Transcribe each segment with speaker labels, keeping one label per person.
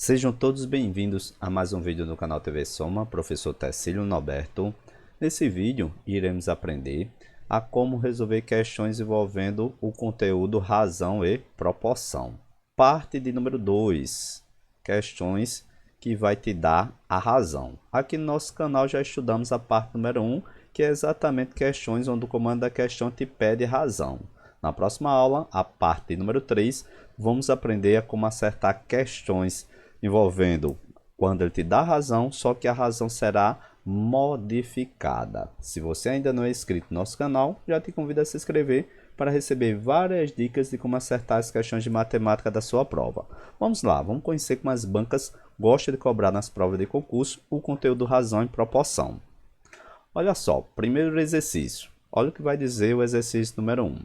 Speaker 1: Sejam todos bem-vindos a mais um vídeo no canal TV Soma, professor Tecílio Norberto. Nesse vídeo, iremos aprender a como resolver questões envolvendo o conteúdo razão e proporção. Parte de número 2, questões que vai te dar a razão. Aqui no nosso canal já estudamos a parte número 1, que é exatamente questões onde o comando da questão te pede razão. Na próxima aula, a parte número 3, vamos aprender a como acertar questões envolvendo quando ele te dá razão, só que a razão será modificada. Se você ainda não é inscrito no nosso canal, já te convido a se inscrever para receber várias dicas de como acertar as questões de matemática da sua prova. Vamos lá, vamos conhecer como as bancas gostam de cobrar nas provas de concurso o conteúdo razão e proporção. Olha só, primeiro exercício. Olha o que vai dizer o exercício número 1.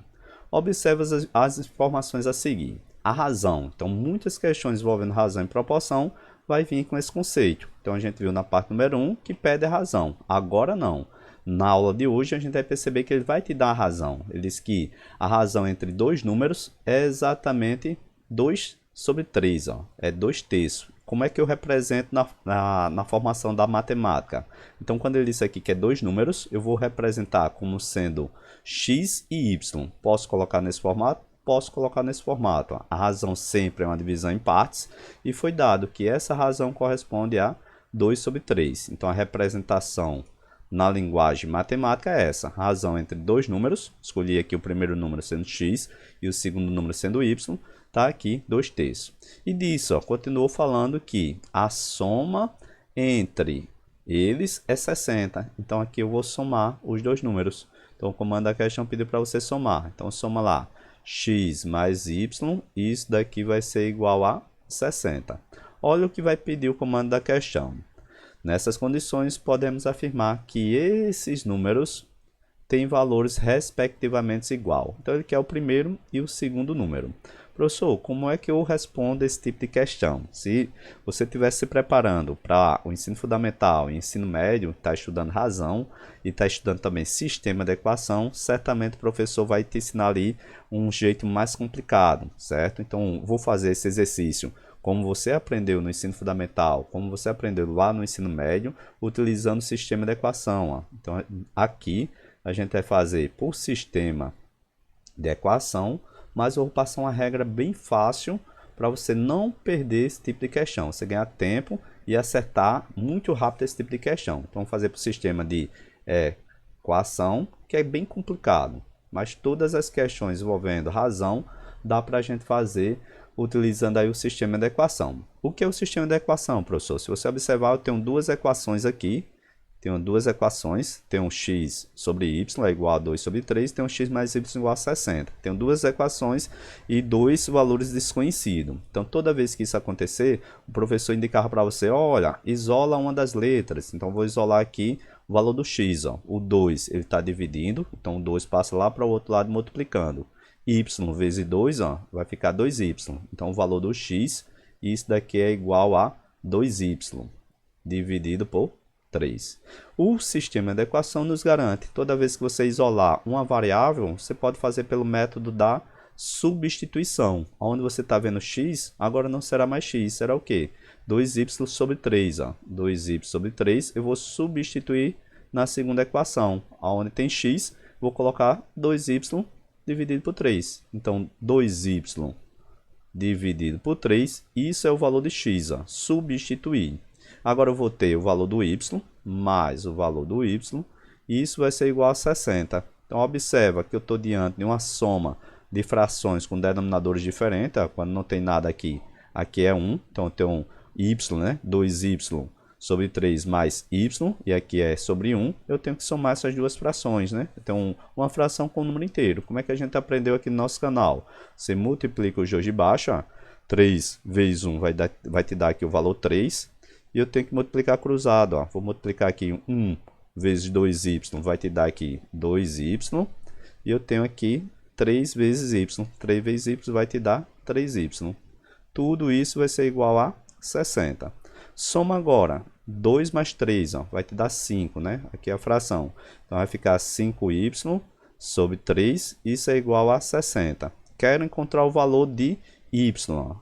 Speaker 1: Observe as informações a seguir. A razão. Então, muitas questões envolvendo razão e proporção vai vir com esse conceito. Então, a gente viu na parte número 1 que pede a razão. Agora não. Na aula de hoje, a gente vai perceber que ele vai te dar a razão. Ele diz que a razão entre dois números é exatamente 2 sobre 3. É 2 terços. Como é que eu represento na formação da matemática? Então, quando ele disse aqui que é dois números, eu vou representar como sendo x e y. Posso colocar nesse formato? Posso colocar nesse formato. A razão sempre é uma divisão em partes e foi dado que essa razão corresponde a 2 sobre 3. Então, a representação na linguagem matemática é essa. Razão entre dois números. Escolhi aqui o primeiro número sendo x e o segundo número sendo y. Está aqui 2 terços. E disso, continuou falando que a soma entre eles é 60. Então, aqui eu vou somar os dois números. Então, o comando da questão pediu para você somar. Então, soma lá x mais y, isso daqui vai ser igual a 60. Olha o que vai pedir o comando da questão. Nessas condições, podemos afirmar que esses números têm valores respectivamente igual. Então, ele quer o primeiro e o segundo número. Professor, como é que eu respondo esse tipo de questão? Se você estivesse se preparando para o ensino fundamental e ensino médio, está estudando razão e está estudando também sistema de equação, certamente o professor vai te ensinar ali um jeito mais complicado, certo? Então, vou fazer esse exercício como você aprendeu no ensino fundamental, como você aprendeu lá no ensino médio, utilizando o sistema de equação. Então, aqui a gente vai fazer por sistema de equação, mas eu vou passar uma regra bem fácil para você não perder esse tipo de questão. Você ganhar tempo e acertar muito rápido esse tipo de questão. Então, vamos fazer para o sistema de equação, que é bem complicado. Mas todas as questões envolvendo razão, dá para a gente fazer utilizando aí o sistema de equação. O que é o sistema de equação, professor? Se você observar, eu tenho duas equações aqui. Tenho duas equações, tenho x sobre y é igual a 2 sobre 3, tenho x mais y igual a 60. Tenho duas equações e dois valores desconhecidos. Então, toda vez que isso acontecer, o professor indicava para você, olha, isola uma das letras. Então, vou isolar aqui o valor do x. O 2 ele está dividindo, então o 2 passa lá para o outro lado multiplicando. Y vezes 2 vai ficar 2y. Então, o valor do x, isso daqui é igual a 2y dividido por 3. O sistema de equação nos garante, toda vez que você isolar uma variável, você pode fazer pelo método da substituição. Onde você está vendo x, agora não será mais x, será o quê? 2y sobre 3. 2y sobre 3, eu vou substituir na segunda equação. Onde tem x, vou colocar 2y dividido por 3. Então, 2y dividido por 3, isso é o valor de x, substituir. Agora eu vou ter o valor do y mais o valor do y, e isso vai ser igual a 60. Então, observa que eu estou diante de uma soma de frações com denominadores diferentes. Quando não tem nada aqui, aqui é 1. Então, eu tenho um y, 2y sobre 3 mais y, e aqui é sobre 1. Eu tenho que somar essas duas frações, né? Eu tenho uma fração com o número inteiro. Como é que a gente aprendeu aqui no nosso canal? Você multiplica os dois de baixo, 3 vezes 1 vai te dar aqui o valor 3. E eu tenho que multiplicar cruzado. Vou multiplicar aqui 1 vezes 2y, vai te dar aqui 2y. E eu tenho aqui 3 vezes y. 3 vezes y vai te dar 3y. Tudo isso vai ser igual a 60. Soma agora. 2 mais 3 vai te dar 5, né? Aqui é a fração. Então, vai ficar 5y sobre 3. Isso é igual a 60. Quero encontrar o valor de y.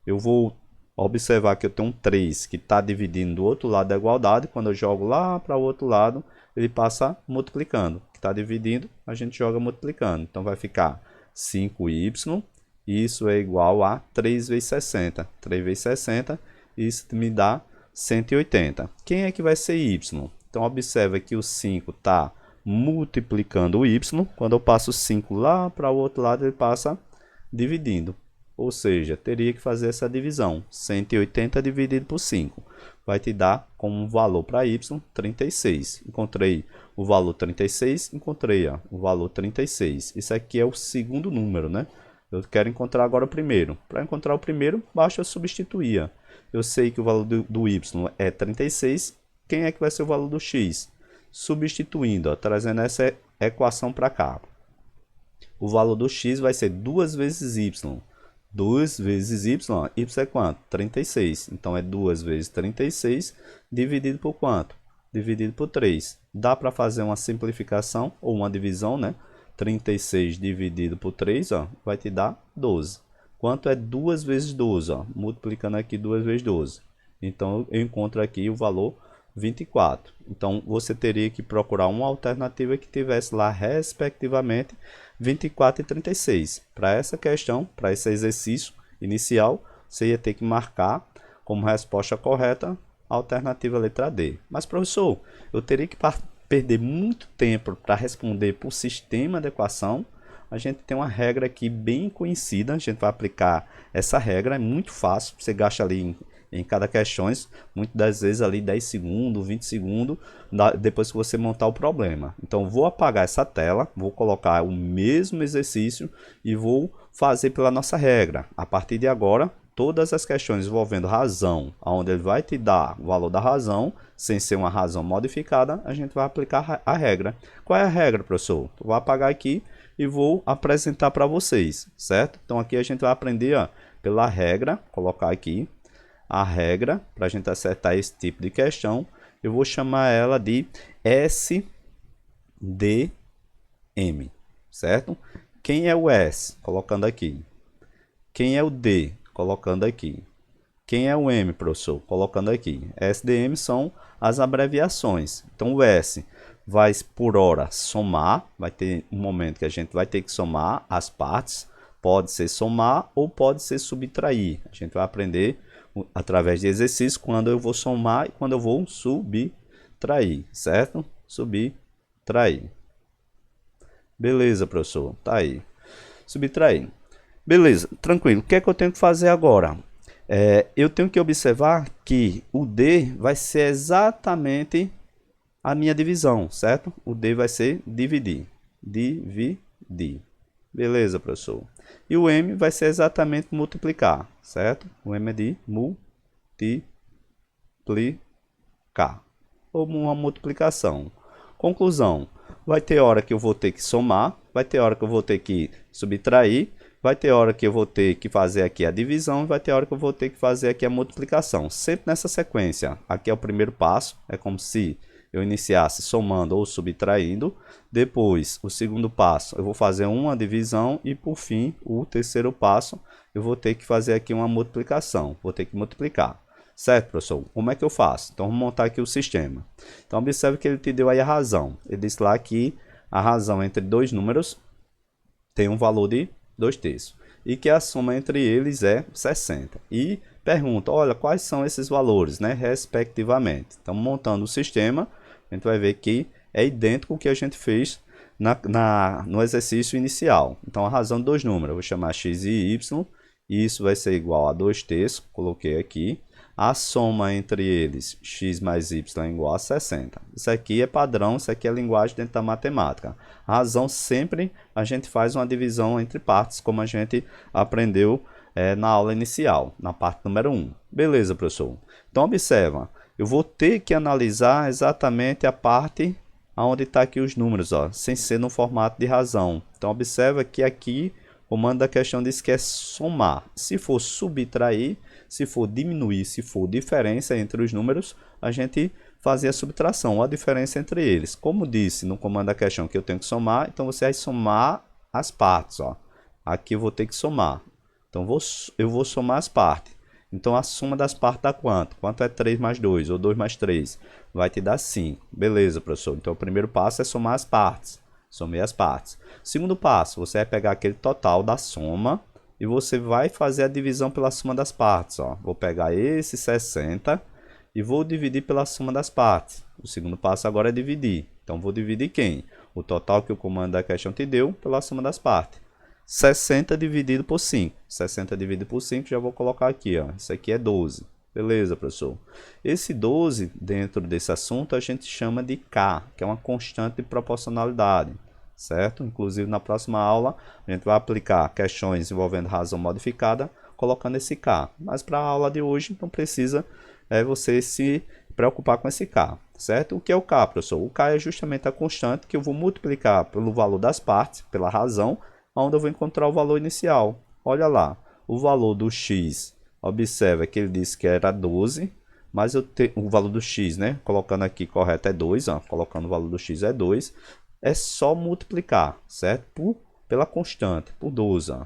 Speaker 1: Eu vou Observar que eu tenho um 3 que está dividindo do outro lado da igualdade. Quando eu jogo lá para o outro lado, ele passa multiplicando. Que está dividindo, a gente joga multiplicando. Então vai ficar 5y. Isso é igual a 3 vezes 60. 3 vezes 60, isso me dá 180. Quem é que vai ser y? Então observa que o 5 está multiplicando o y. Quando eu passo o 5 lá para o outro lado, ele passa dividindo. Ou seja, teria que fazer essa divisão. 180 dividido por 5. Vai te dar como valor para y 36. Encontrei o valor 36, encontrei o valor 36. Isso aqui é o segundo número, né? Eu quero encontrar agora o primeiro. Para encontrar o primeiro, basta substituir. Eu sei que o valor do y é 36. Quem é que vai ser o valor do x? Substituindo, trazendo essa equação para cá. O valor do x vai ser 2 vezes y. 2 vezes y, y é quanto? 36. Então, é 2 vezes 36 dividido por quanto? Dividido por 3. Dá para fazer uma simplificação ou uma divisão, né? 36 dividido por 3, vai te dar 12. Quanto é 2 vezes 12? Multiplicando aqui 2 vezes 12. Então, eu encontro aqui o valor 24. Então, você teria que procurar uma alternativa que tivesse lá, respectivamente, 24 e 36. Para essa questão, para esse exercício inicial, você ia ter que marcar como resposta correta a alternativa letra D. Mas, professor, eu teria que perder muito tempo para responder por sistema de equação. A gente tem uma regra aqui bem conhecida, a gente vai aplicar essa regra, é muito fácil, você gasta ali em cada questões, muitas das vezes ali 10 segundos, 20 segundos, depois que você montar o problema. Então, vou apagar essa tela, vou colocar o mesmo exercício e vou fazer pela nossa regra. A partir de agora, todas as questões envolvendo razão, onde ele vai te dar o valor da razão, sem ser uma razão modificada, a gente vai aplicar a regra. Qual é a regra, professor? Eu vou apagar aqui e vou apresentar para vocês, certo? Então, aqui a gente vai aprender pela regra, colocar aqui a regra, para a gente acertar esse tipo de questão. Eu vou chamar ela de SDM, certo? Quem é o S? Colocando aqui. Quem é o D? Colocando aqui. Quem é o M, professor? Colocando aqui. SDM são as abreviações. Então, o S vai, por hora, somar. Vai ter um momento que a gente vai ter que somar as partes. Pode ser somar ou pode ser subtrair. A gente vai aprender através de exercício quando eu vou somar e quando eu vou subtrair, certo? Subtrair. Beleza, professor. Tá aí. Subtrair. Beleza, tranquilo. O que é que eu tenho que fazer agora? Eu tenho que observar que o D vai ser exatamente a minha divisão, certo? O D vai ser dividir. Dividir. Beleza, professor. E o M vai ser exatamente multiplicar, certo? O M é de multiplicar. Ou uma multiplicação. Conclusão. Vai ter hora que eu vou ter que somar. Vai ter hora que eu vou ter que subtrair. Vai ter hora que eu vou ter que fazer aqui a divisão. Vai ter hora que eu vou ter que fazer aqui a multiplicação. Sempre nessa sequência. Aqui é o primeiro passo. É como se eu iniciasse somando ou subtraindo. Depois, o segundo passo, eu vou fazer uma divisão. E, por fim, o terceiro passo, eu vou ter que fazer aqui uma multiplicação. Vou ter que multiplicar. Certo, professor? Como é que eu faço? Então, vamos montar aqui o sistema. Então, observe que ele te deu aí a razão. Ele disse lá que a razão entre dois números tem um valor de 2/3. E que a soma entre eles é 60. E pergunta, olha, quais são esses valores, né? Respectivamente. Então, montando o sistema, a gente vai ver que é idêntico ao que a gente fez no exercício inicial. Então, a razão de dois números, eu vou chamar x e y, e isso vai ser igual a 2/3, coloquei aqui. A soma entre eles, x mais y, é igual a 60. Isso aqui é padrão, isso aqui é linguagem dentro da matemática. A razão sempre a gente faz uma divisão entre partes, como a gente aprendeu na aula inicial, na parte número 1. Beleza, professor? Então, observa. Eu vou ter que analisar exatamente a parte onde está aqui os números, sem ser no formato de razão. Então, observa que aqui o comando da questão diz que é somar. Se for subtrair, se for diminuir, se for diferença entre os números, a gente fazia a subtração, ou a diferença entre eles. Como disse no comando da questão que eu tenho que somar, então você vai somar as partes. Aqui eu vou ter que somar. Então, eu vou somar as partes. Então a soma das partes dá quanto? Quanto é 3 mais 2 ou 2 mais 3? Vai te dar 5. Beleza, professor. Então o primeiro passo é somar as partes. Somei as partes. Segundo passo, você vai pegar aquele total da soma e você vai fazer a divisão pela soma das partes. Ó. Vou pegar esse 60 e vou dividir pela soma das partes. O segundo passo agora é dividir. Então vou dividir quem? O total que o comando da questão te deu pela soma das partes. 60 dividido por 5. 60 dividido por 5, já vou colocar aqui, ó. Isso aqui é 12. Beleza, professor? Esse 12, dentro desse assunto, a gente chama de K, que é uma constante de proporcionalidade, certo? Inclusive, na próxima aula, a gente vai aplicar questões envolvendo razão modificada, colocando esse K. Mas para a aula de hoje, não precisa você se preocupar com esse K, certo? O que é o K, professor? O K é justamente a constante que eu vou multiplicar pelo valor das partes, pela razão, onde eu vou encontrar o valor inicial. Olha lá, o valor do x, observa que ele disse que era 12, mas o valor do x, né? Colocando aqui correto é 2, ó, colocando o valor do x é 2, é só multiplicar, certo? Pela constante, por 12. Ó.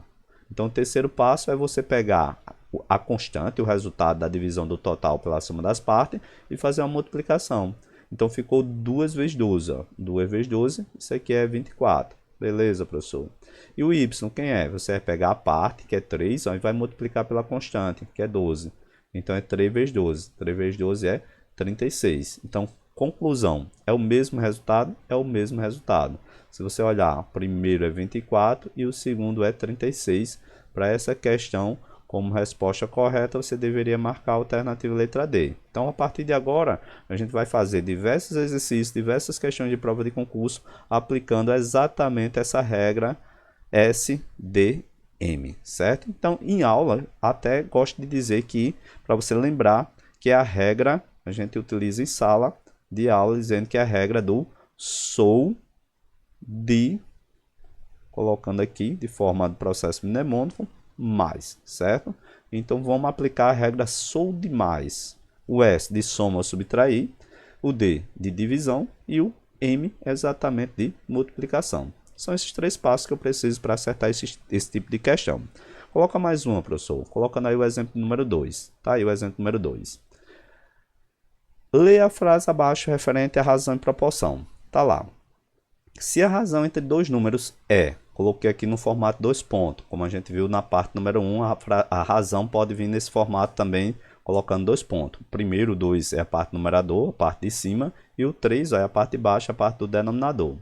Speaker 1: Então o terceiro passo é você pegar a constante, o resultado da divisão do total pela soma das partes, e fazer uma multiplicação. Então ficou 2 vezes 12, ó. 2 vezes 12, isso aqui é 24. Beleza, professor? E o y, quem é? Você vai pegar a parte, que é 3, ó, e vai multiplicar pela constante, que é 12. Então, é 3 vezes 12. 3 vezes 12 é 36. Então, conclusão, é o mesmo resultado? É o mesmo resultado. Se você olhar, o primeiro é 24 e o segundo é 36. Para essa questão, como resposta correta, você deveria marcar a alternativa letra D. Então, a partir de agora, a gente vai fazer diversos exercícios, diversas questões de prova de concurso, aplicando exatamente essa regra SDM, certo? Então, em aula, até gosto de dizer que, para você lembrar, que a regra, a gente utiliza em sala de aula, dizendo que é a regra do sou de, colocando aqui, de forma do processo mnemônico, mais, certo? Então vamos aplicar a regra sou de mais. O S de soma ou subtrair, o D de divisão e o M exatamente de multiplicação. São esses três passos que eu preciso para acertar esse tipo de questão. Coloca mais uma, professor. Colocando aí o exemplo número 2. Tá aí o exemplo número 2. Leia a frase abaixo referente à razão e proporção. Tá lá. Se a razão entre dois números é, coloquei aqui no formato 2 pontos, como a gente viu na parte número 1, a razão pode vir nesse formato também, colocando 2 pontos. O primeiro, 2 é a parte do numerador, a parte de cima, e o 3 é a parte de baixo, a parte do denominador.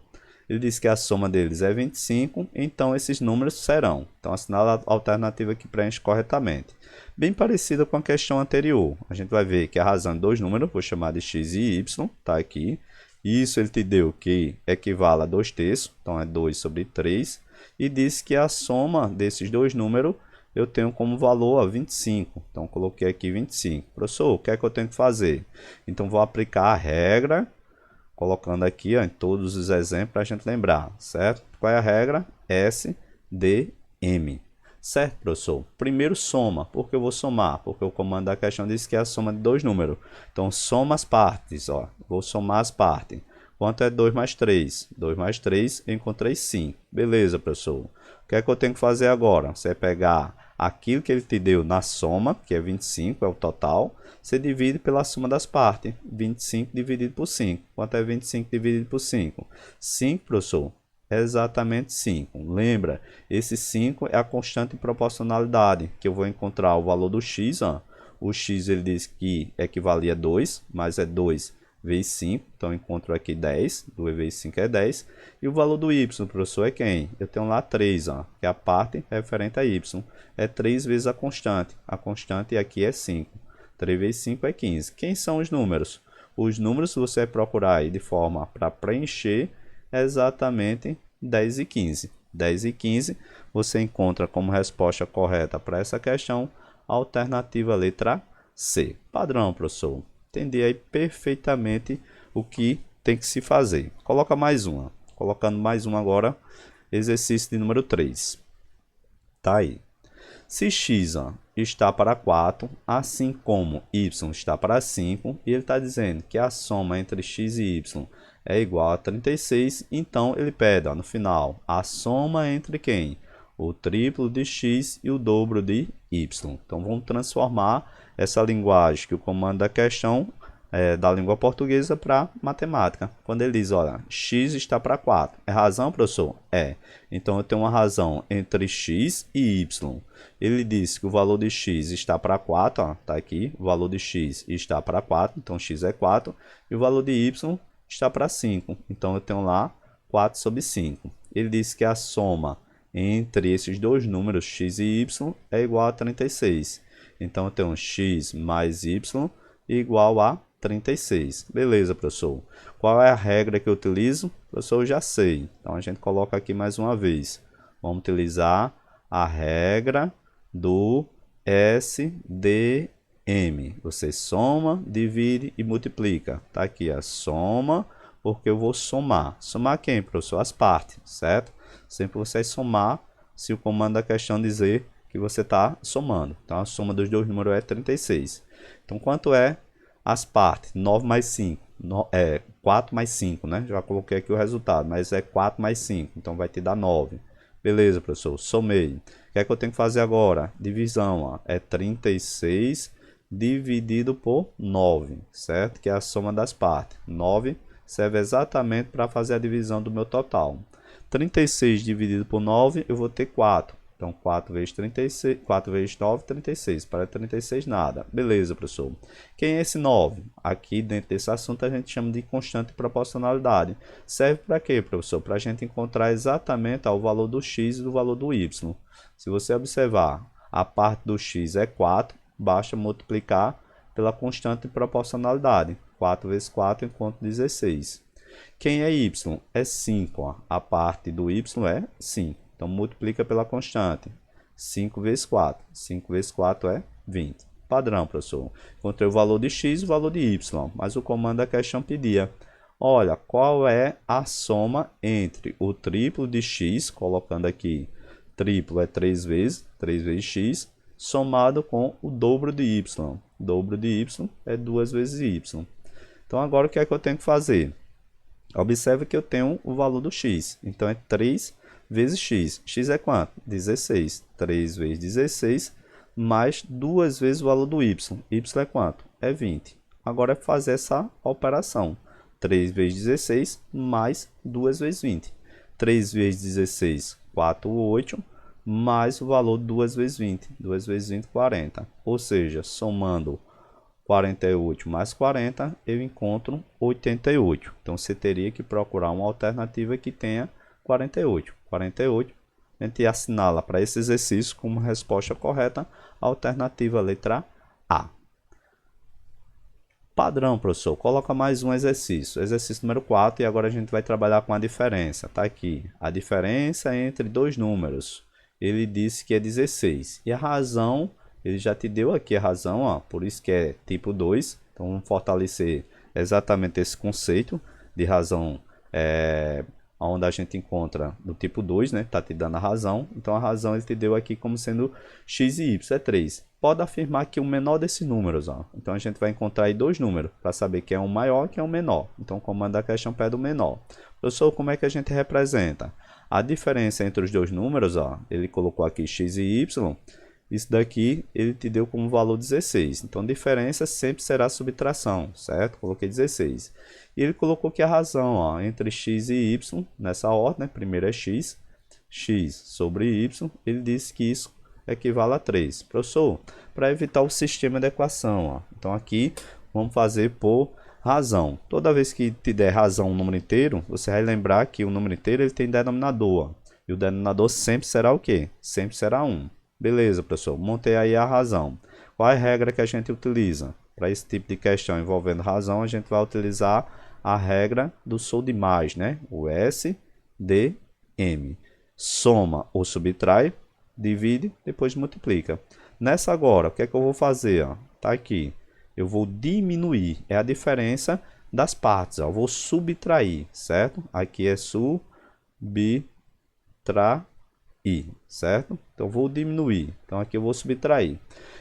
Speaker 1: Ele diz que a soma deles é 25, então esses números serão. Então, assinala a alternativa que preenche corretamente. Bem parecida com a questão anterior. A gente vai ver que a razão de dois números, vou chamar de x e y, está aqui. Isso ele te deu que equivale a 2/3, então é 2 sobre 3. E diz que a soma desses dois números eu tenho como valor 25. Então, coloquei aqui 25. Professor, o que é que eu tenho que fazer? Então, vou aplicar a regra, colocando aqui em todos os exemplos para a gente lembrar, certo? Qual é a regra? SDM. Certo, professor? Primeiro soma. Por que eu vou somar? Porque o comando da questão diz que é a soma de dois números. Então, soma as partes. Ó. Vou somar as partes. Quanto é 2 mais 3? 2 mais 3, eu encontrei 5. Beleza, professor. O que é que eu tenho que fazer agora? Você vai pegar aquilo que ele te deu na soma, que é 25, é o total. Você divide pela soma das partes. 25 dividido por 5. Quanto é 25 dividido por 5? 5, professor. Exatamente 5. Lembra, esse 5 é a constante de proporcionalidade, que eu vou encontrar o valor do x. Ó. O x ele diz que equivalia a 2, mas é 2 vezes 5, então eu encontro aqui 10, 2 vezes 5 é 10. E o valor do y, professor, é quem? Eu tenho lá 3, ó, que é a parte referente a y. É 3 vezes a constante aqui é 5. 3 vezes 5 é 15. Quem são os números? Os números você vai procurar aí de forma para preencher exatamente 10 e 15. 10 e 15 você encontra como resposta correta para essa questão a alternativa letra C. Padrão, professor. Entendi aí perfeitamente o que tem que se fazer. Coloca mais uma. Colocando mais uma agora, exercício de número 3. Tá aí. Se x ó, está para 4, assim como y está para 5, e ele está dizendo que a soma entre x e y é igual a 36, então ele pede ó, no final a soma entre quem? O triplo de x e o dobro de y. Então vamos transformar essa linguagem que o comando da questão da língua portuguesa para matemática. Quando ele diz, olha, x está para 4. É razão, professor? É. Então eu tenho uma razão entre x e y. Ele disse que o valor de x está para 4, está aqui, o valor de x está para 4, então x é 4, e o valor de y está para 5, então eu tenho lá 4 sobre 5. Ele disse que a soma entre esses dois números, x e y, é igual a 36. Então eu tenho x mais y igual a 36. Beleza, professor. Qual é a regra que eu utilizo? Professor, eu já sei. Então a gente coloca aqui mais uma vez. Vamos utilizar a regra do SDM. Você soma, divide e multiplica. Tá aqui a soma, porque eu vou somar. Somar quem, professor? As partes, certo? Sempre você vai somar se o comando da questão dizer que você está somando. Então a soma dos dois números é 36. Então quanto é as partes? 9 mais 5. 4 mais 5, né? Já coloquei aqui o resultado, mas é 4 mais 5. Então vai te dar 9. Beleza, professor. Somei. O que é que eu tenho que fazer agora? Divisão. Ó. É 36 dividido por 9, certo? Que é a soma das partes. 9 serve exatamente para fazer a divisão do meu total. 36 dividido por 9, eu vou ter 4. Então, 4 vezes 36, 4 vezes 9, 36. Para 36, nada. Beleza, professor. Quem é esse 9? Aqui, dentro desse assunto, a gente chama de constante de proporcionalidade. Serve para quê, professor? Para a gente encontrar exatamente o valor do x e do valor do y. Se você observar, a parte do x é 4, basta multiplicar pela constante de proporcionalidade. 4 vezes 4, encontro 16. Quem é y? É 5. Ó. A parte do y é 5. Então, multiplica pela constante. 5 vezes 4. 5 vezes 4 é 20. Padrão, professor. Encontrei o valor de x e o valor de y. Mas o comando da questão pedia, olha, qual é a soma entre o triplo de x, colocando aqui, triplo é 3 vezes x, somado com o dobro de y. O dobro de y é 2 vezes y. Então, agora o que é que eu tenho que fazer? Observe que eu tenho o valor do x. Então, é 3 vezes x. X é quanto? 16. 3 vezes 16, mais 2 vezes o valor do y. Y é quanto? É 20. Agora é fazer essa operação. 3 vezes 16, mais 2 vezes 20. 3 vezes 16, 4, 8, mais o valor de 2 vezes 20. 2 vezes 20, 40. Ou seja, somando 48 mais 40, eu encontro 88. Então, você teria que procurar uma alternativa que tenha 48. 48, a gente assinala para esse exercício como resposta correta a alternativa letra A. Padrão, professor. Coloca mais um exercício. Exercício número 4 e agora a gente vai trabalhar com a diferença. Tá aqui. A diferença entre dois números. Ele disse que é 16. E a razão, ele já te deu aqui a razão, ó, por isso que é tipo 2. Então, vamos fortalecer exatamente esse conceito de razão onde a gente encontra no tipo 2, né? Tá te dando a razão. Então, a razão ele te deu aqui como sendo x e y, é 3. Pode afirmar que o menor desses números, ó. Então, a gente vai encontrar aí dois números para saber quem é o maior e quem é o menor. Então, o comando da questão pede o menor. Professor, como é que a gente representa? A diferença entre os dois números, ó, ele colocou aqui x e y. Isso daqui ele te deu como valor 16. Então, diferença sempre será subtração, certo? Coloquei 16. E ele colocou aqui a razão, ó, entre x e y, nessa ordem, né? Primeiro é x sobre y. Ele disse que isso equivale a 3. Professor, para evitar o sistema de equação, ó, então aqui vamos fazer por razão. Toda vez que te der razão um número inteiro, você vai lembrar que o número inteiro ele tem denominador. Ó, e o denominador sempre será o quê? Sempre será 1. Beleza, professor. Montei aí a razão. Qual é a regra que a gente utiliza? Para esse tipo de questão envolvendo razão, a gente vai utilizar a regra do soldimais, né? O SDM. Soma ou subtrai, divide, depois multiplica. Nessa agora, o que é que eu vou fazer? Ó? Tá aqui. Eu vou diminuir. É a diferença das partes. Ó. Eu vou subtrair, certo? Aqui é subtrair. Certo? Então, vou diminuir. Então, aqui eu vou subtrair.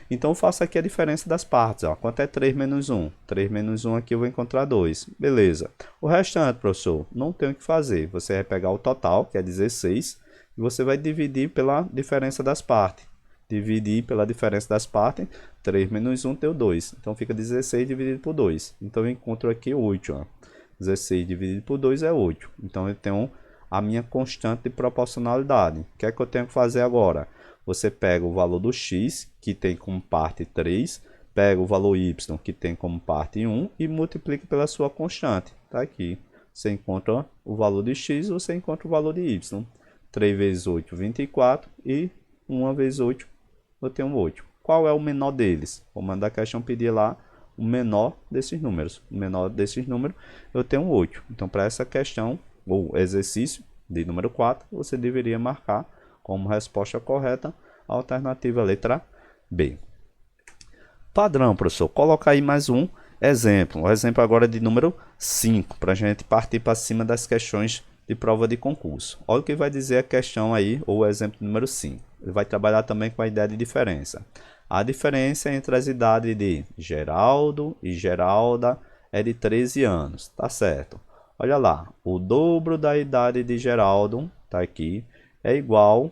Speaker 1: Então, eu faço aqui a diferença das partes. Ó. Quanto é 3 menos 1? 3 menos 1 aqui eu vou encontrar 2. Beleza. O restante, professor, não tem o que fazer. Você vai pegar o total, que é 16, e você vai dividir pela diferença das partes. dividir pela diferença das partes, 3 menos 1 deu 2. Então fica 16 dividido por 2. Então eu encontro aqui 8. Ó. 16 dividido por 2 é 8. Então eu tenho a minha constante de proporcionalidade. O que é que eu tenho que fazer agora? Você pega o valor do x, que tem como parte 3, pega o valor y, que tem como parte 1, e multiplica pela sua constante. Está aqui. Você encontra o valor de x, você encontra o valor de y. 3 vezes 8, 24, e 1 vezes 8, eu tenho 8. Qual é o menor deles? Vou mandar a questão pedir lá o menor desses números. O menor desses números, eu tenho 8. Então, para essa questão, ou exercício de número 4, você deveria marcar como resposta correta a alternativa letra B. Padrão, professor. Coloca aí mais um exemplo. O exemplo agora é de número 5, para a gente partir para cima das questões de prova de concurso. Olha o que vai dizer a questão aí, ou o exemplo número 5. Ele vai trabalhar também com a ideia de diferença. A diferença entre as idades de Geraldo e Geralda é de 13 anos, tá certo? Olha lá, o dobro da idade de Geraldo, tá aqui, é igual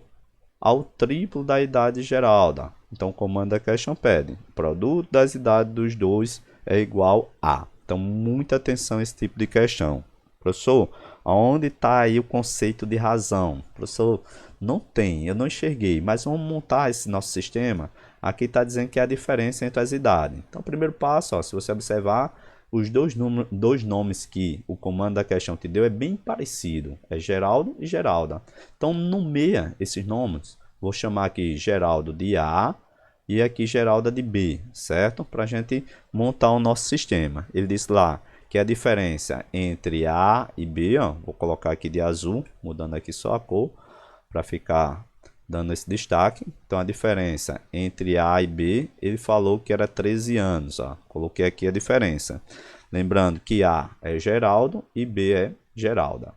Speaker 1: ao triplo da idade de Geralda. Então, o comando da questão pede, o produto das idades dos dois é igual a. Então, muita atenção a esse tipo de questão. Professor, aonde está aí o conceito de razão? Professor, não tem, eu não enxerguei, mas vamos montar esse nosso sistema. Aqui está dizendo que é a diferença entre as idades. Então, o primeiro passo, ó, se você observar, os dois nomes que o comando da questão te deu é bem parecido. É Geraldo e Geralda. Então, nomeia esses nomes. Vou chamar aqui Geraldo de A e aqui Geralda de B, certo? Para a gente montar o nosso sistema. Ele disse lá que a diferença entre A e B, ó, vou colocar aqui de azul, mudando aqui só a cor, para ficar dando esse destaque. Então, a diferença entre A e B, ele falou que era 13 anos. Ó. Coloquei aqui a diferença. Lembrando que A é Geraldo e B é Geralda.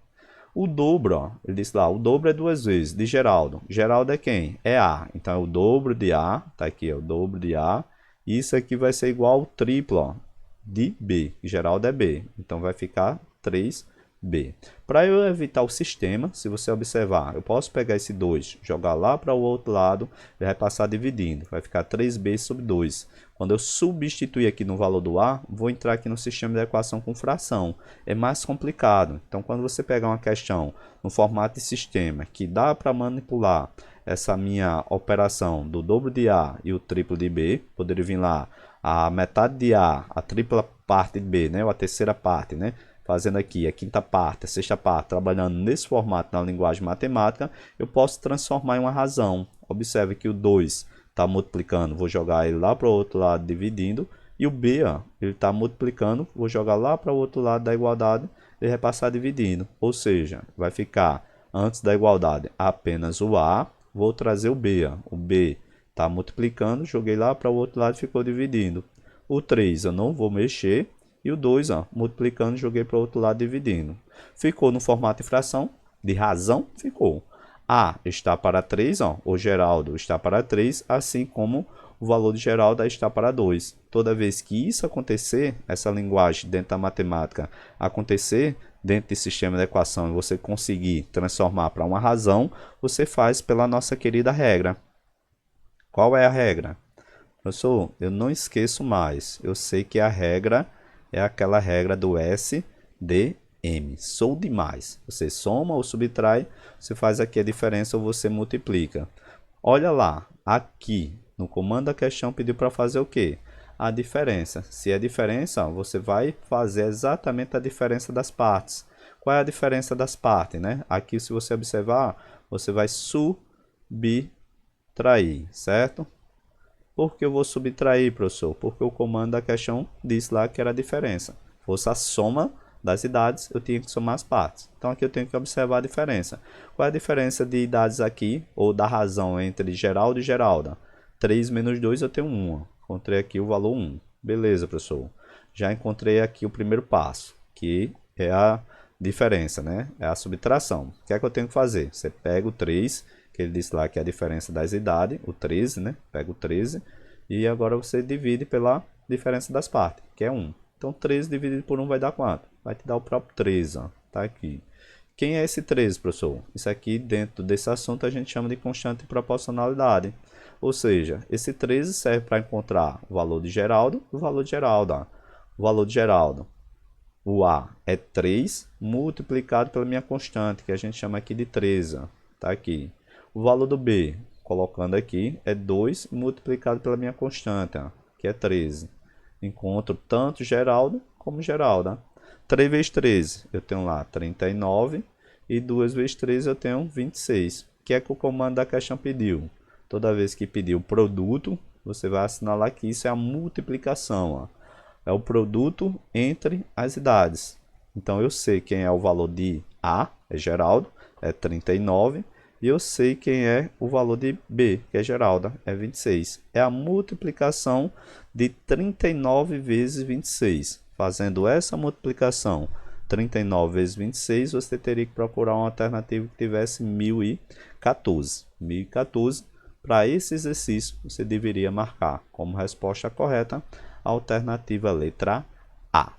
Speaker 1: O dobro, ó, ele disse lá, o dobro é 2 vezes de Geraldo. Geraldo é quem? É A. Então, é o dobro de A. Tá aqui, é o dobro de A. Isso aqui vai ser igual ao triplo, ó, de B. Geraldo é B. Então, vai ficar 3B. Para eu evitar o sistema, se você observar, eu posso pegar esse 2, jogar lá para o outro lado, ele vai passar dividindo, vai ficar 3b sobre 2. Quando eu substituir aqui no valor do A, vou entrar aqui no sistema de equação com fração. É mais complicado. Então, quando você pegar uma questão no formato de sistema, que dá para manipular essa minha operação do dobro de A e o triplo de B, poderia vir lá a metade de A, a tripla parte de B, né, ou a terceira parte, né? Fazendo aqui a quinta parte, a sexta parte, trabalhando nesse formato na linguagem matemática, eu posso transformar em uma razão. Observe que o 2 está multiplicando, vou jogar ele lá para o outro lado dividindo, e o B, ó, ele está multiplicando, vou jogar lá para o outro lado da igualdade, ele vai passar dividindo. Ou seja, vai ficar antes da igualdade apenas o A, vou trazer o B. Ó. O B está multiplicando, joguei lá para o outro lado e ficou dividindo. O 3 eu não vou mexer. E o 2, ó, multiplicando, joguei para o outro lado, dividindo. Ficou no formato de fração? De razão? Ficou. A está para 3, ó, o Geraldo está para 3, assim como o valor de Geralda está para 2. Toda vez que isso acontecer, essa linguagem dentro da matemática acontecer, dentro desse sistema de equação, e você conseguir transformar para uma razão, você faz pela nossa querida regra. Qual é a regra? Professor, eu não esqueço mais. Eu sei que a regra é aquela regra do SDM. Sou demais. Você soma ou subtrai, você faz aqui a diferença ou você multiplica. Olha lá, aqui no comando da questão pediu para fazer o quê? A diferença. Se é diferença, você vai fazer exatamente a diferença das partes. Qual é a diferença das partes, né? Aqui, se você observar, você vai subtrair, certo? Por que eu vou subtrair, professor? Porque o comando da questão disse lá que era a diferença. Fosse a soma das idades, eu tinha que somar as partes. Então, aqui eu tenho que observar a diferença. Qual é a diferença de idades aqui, ou da razão entre Geraldo e Geralda? 3 menos 2, eu tenho 1. Encontrei aqui o valor 1. Beleza, professor. Já encontrei aqui o primeiro passo, que é a diferença, né? É a subtração. O que é que eu tenho que fazer? Você pega o 3, que ele disse lá que é a diferença das idades, o 13, né? Pega o 13 e agora você divide pela diferença das partes, que é 1. Então, 13 dividido por 1 vai dar quanto? Vai te dar o próprio 13, ó. Tá aqui. Quem é esse 13, professor? Isso aqui, dentro desse assunto, a gente chama de constante de proporcionalidade. Ou seja, esse 13 serve para encontrar o valor de Geraldo e o valor de Geraldo. Ó. O valor de Geraldo, o A é 3 multiplicado pela minha constante, que a gente chama aqui de 13. Tá aqui. O valor do B, colocando aqui, é 2 multiplicado pela minha constante, ó, que é 13. Encontro tanto Geraldo como Geralda. 3 vezes 13, eu tenho lá 39. E 2 vezes 13 eu tenho 26. O que é que o comando da questão pediu? Toda vez que pedir o produto, você vai assinalar que isso é a multiplicação. Ó. É o produto entre as idades. Então eu sei quem é o valor de A, é Geraldo, é 39. E eu sei quem é o valor de B, que é Geralda, é 26. É a multiplicação de 39 vezes 26. Fazendo essa multiplicação, 39 vezes 26, você teria que procurar uma alternativa que tivesse 1014. 1014, para esse exercício, você deveria marcar como resposta correta a alternativa letra A.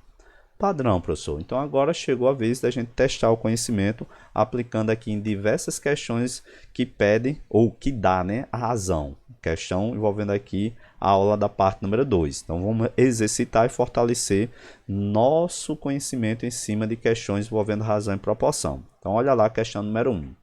Speaker 1: Padrão, professor. Então agora chegou a vez da gente testar o conhecimento aplicando aqui em diversas questões que pedem ou que dá, né, a razão. Questão envolvendo aqui a aula da parte número 2. Então vamos exercitar e fortalecer nosso conhecimento em cima de questões envolvendo razão e proporção. Então olha lá a questão número 1.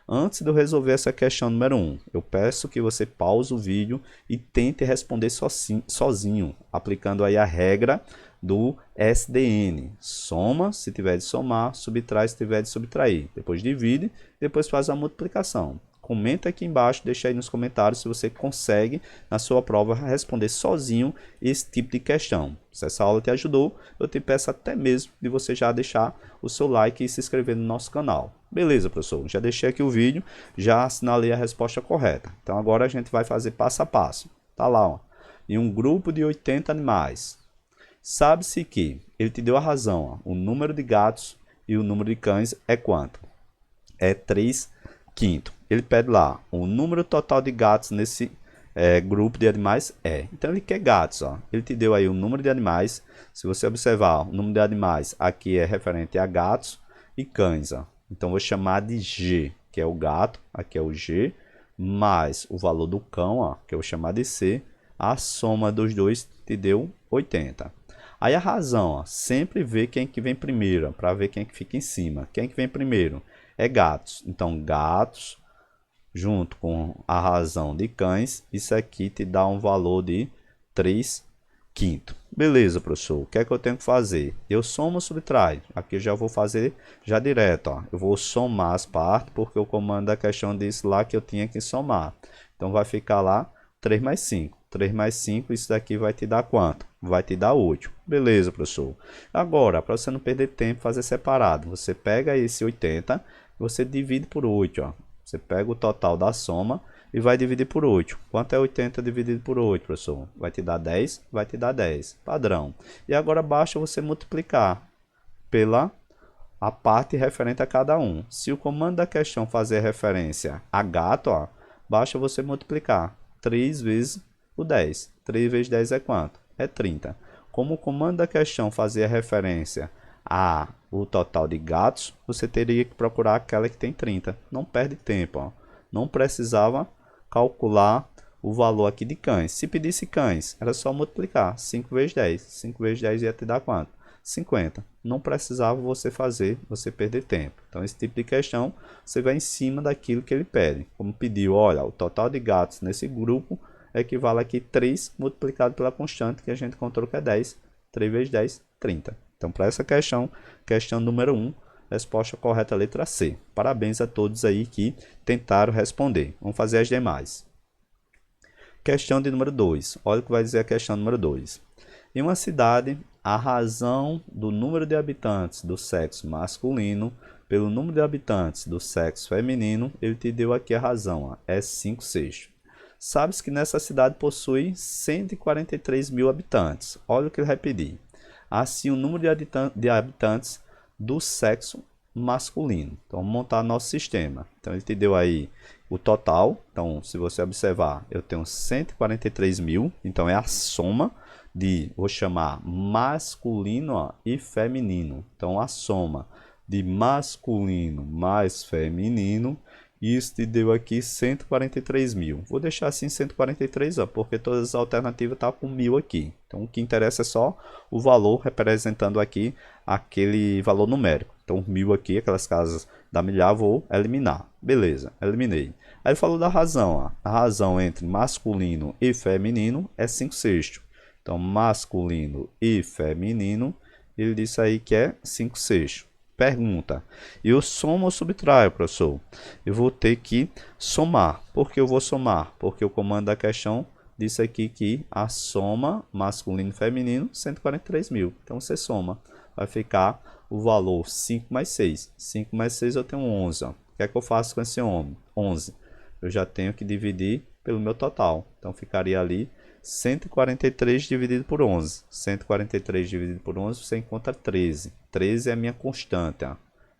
Speaker 1: Antes de eu resolver essa questão número 1, eu peço que você pause o vídeo e tente responder sozinho, aplicando aí a regra do SDN. Soma, se tiver de somar, subtrai, se tiver de subtrair. Depois divide, depois faz a multiplicação. Comenta aqui embaixo, deixa aí nos comentários se você consegue, na sua prova, responder sozinho esse tipo de questão. Se essa aula te ajudou, eu te peço até mesmo de você já deixar o seu like e se inscrever no nosso canal. Beleza, professor? Já deixei aqui o vídeo, já assinalei a resposta correta. Então agora a gente vai fazer passo a passo. Tá lá, ó. Em um grupo de 80 animais. Sabe-se que ele te deu a razão, ó. O número de gatos e o número de cães é quanto? É 3 quintos. Ele pede lá, o número total de gatos nesse grupo de animais é. Então ele quer gatos, ó. Ele te deu aí o número de animais. Se você observar, o número de animais aqui é referente a gatos e cães, ó. Então vou chamar de G, que é o gato, aqui é o G, mais o valor do cão, ó, que eu vou chamar de C. A soma dos dois te deu 80. Aí a razão, ó, sempre vê quem que vem primeiro, para ver quem que fica em cima. Quem que vem primeiro? É gatos. Então, gatos, junto com a razão de cães, isso aqui te dá um valor de 3 quintos. Beleza, professor. O que é que eu tenho que fazer? Eu somo ou subtrai? Aqui eu já vou fazer já direto. Ó. Eu vou somar as partes, porque o comando da questão disse lá que eu tinha que somar. Então, vai ficar lá 3 mais 5. 3 mais 5, isso daqui vai te dar quanto? Vai te dar 8. Beleza, professor. Agora, para você não perder tempo, fazer separado. Você pega esse 80, você divide por 8. Ó. Você pega o total da soma e vai dividir por 8. Quanto é 80 dividido por 8, professor? Vai te dar 10? Vai te dar 10. Padrão. E agora basta você multiplicar pela a parte referente a cada um. Se o comando da questão fazer referência a gato, ó, basta você multiplicar 3 vezes o 10. 3 vezes 10 é quanto? É 30. Como o comando da questão fazia referência a o total de gatos, você teria que procurar aquela que tem 30. Não perde tempo. Ó. Não precisava calcular o valor aqui de cães. Se pedisse cães, era só multiplicar. 5 vezes 10. 5 vezes 10 ia te dar quanto? 50. Não precisava você fazer, você perder tempo. Então, esse tipo de questão, você vai em cima daquilo que ele pede. Como pediu, olha, o total de gatos nesse grupo equivale aqui 3 multiplicado pela constante que a gente encontrou que é 10. 3 vezes 10, 30. Então, para essa questão, questão número 1, resposta correta, letra C. Parabéns a todos aí que tentaram responder. Vamos fazer as demais. Questão de número 2. Olha o que vai dizer a questão número 2. Em uma cidade, a razão do número de habitantes do sexo masculino pelo número de habitantes do sexo feminino, ele te deu aqui a razão, ó, é 5/6. Sabe-se que nessa cidade possui 143 mil habitantes. Olha o que ele vai pedir. Assim, o número de habitantes do sexo masculino. Então, vamos montar nosso sistema. Então, ele te deu aí o total. Então, se você observar, eu tenho 143 mil. Então, é a soma de, vou chamar masculino, ó, e feminino. Então, a soma de masculino mais feminino, isso te deu aqui 143 mil. Vou deixar assim 143, ó, porque todas as alternativas estão com 1000 aqui. Então o que interessa é só o valor representando aqui aquele valor numérico. Então 1000 aqui, aquelas casas da milhar, vou eliminar. Beleza, eliminei. Aí ele falou da razão. Ó. A razão entre masculino e feminino é 5/6. Então masculino e feminino, ele disse aí que é 5/6. Pergunta, eu somo ou subtraio, professor? Eu vou ter que somar. Por que eu vou somar? Porque o comando da questão disse aqui que a soma masculino e feminino, 143 mil. Então você soma, vai ficar o valor 5 mais 6. 5 mais 6 eu tenho 11. Ó. O que é que eu faço com esse 11? Eu já tenho que dividir pelo meu total. Então ficaria ali 143 dividido por 11. 143 dividido por 11, você encontra 13. 13 é a minha constante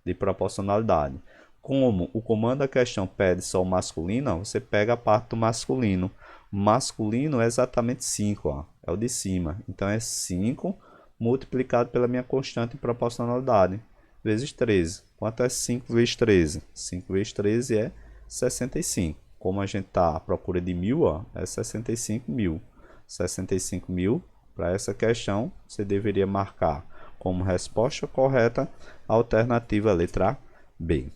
Speaker 1: de proporcionalidade. Como o comando da questão pede só o masculino, você pega a parte do masculino. O masculino é exatamente 5, ó, é o de cima. Então é 5 multiplicado pela minha constante de proporcionalidade, vezes 13. Quanto é 5 vezes 13? 5 vezes 13 é 65. Como a gente está à procura de 1000, ó, é 65 mil. 65 mil, para essa questão, você deveria marcar como resposta correta a alternativa letra B.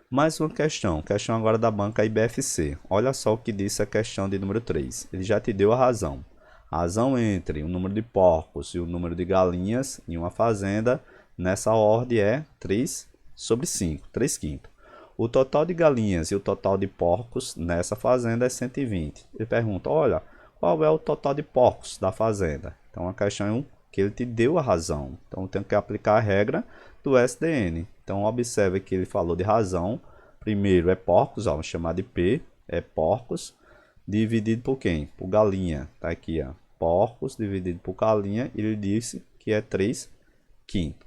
Speaker 1: Mais uma questão agora da banca IBFC. Olha só o que disse a questão de número 3. Ele já te deu a razão. A razão entre o número de porcos e o número de galinhas em uma fazenda, nessa ordem é 3/5, 3/5. O total de galinhas e o total de porcos nessa fazenda é 120. Ele pergunta, olha, qual é o total de porcos da fazenda? Então a questão é que ele te deu a razão. Então eu tenho que aplicar a regra do SDN. Então observe que ele falou de razão. Primeiro é porcos, ó, vamos chamar de P, é porcos, dividido por quem? Por galinha. Tá aqui, ó, porcos dividido por galinha, ele disse que é 3/5.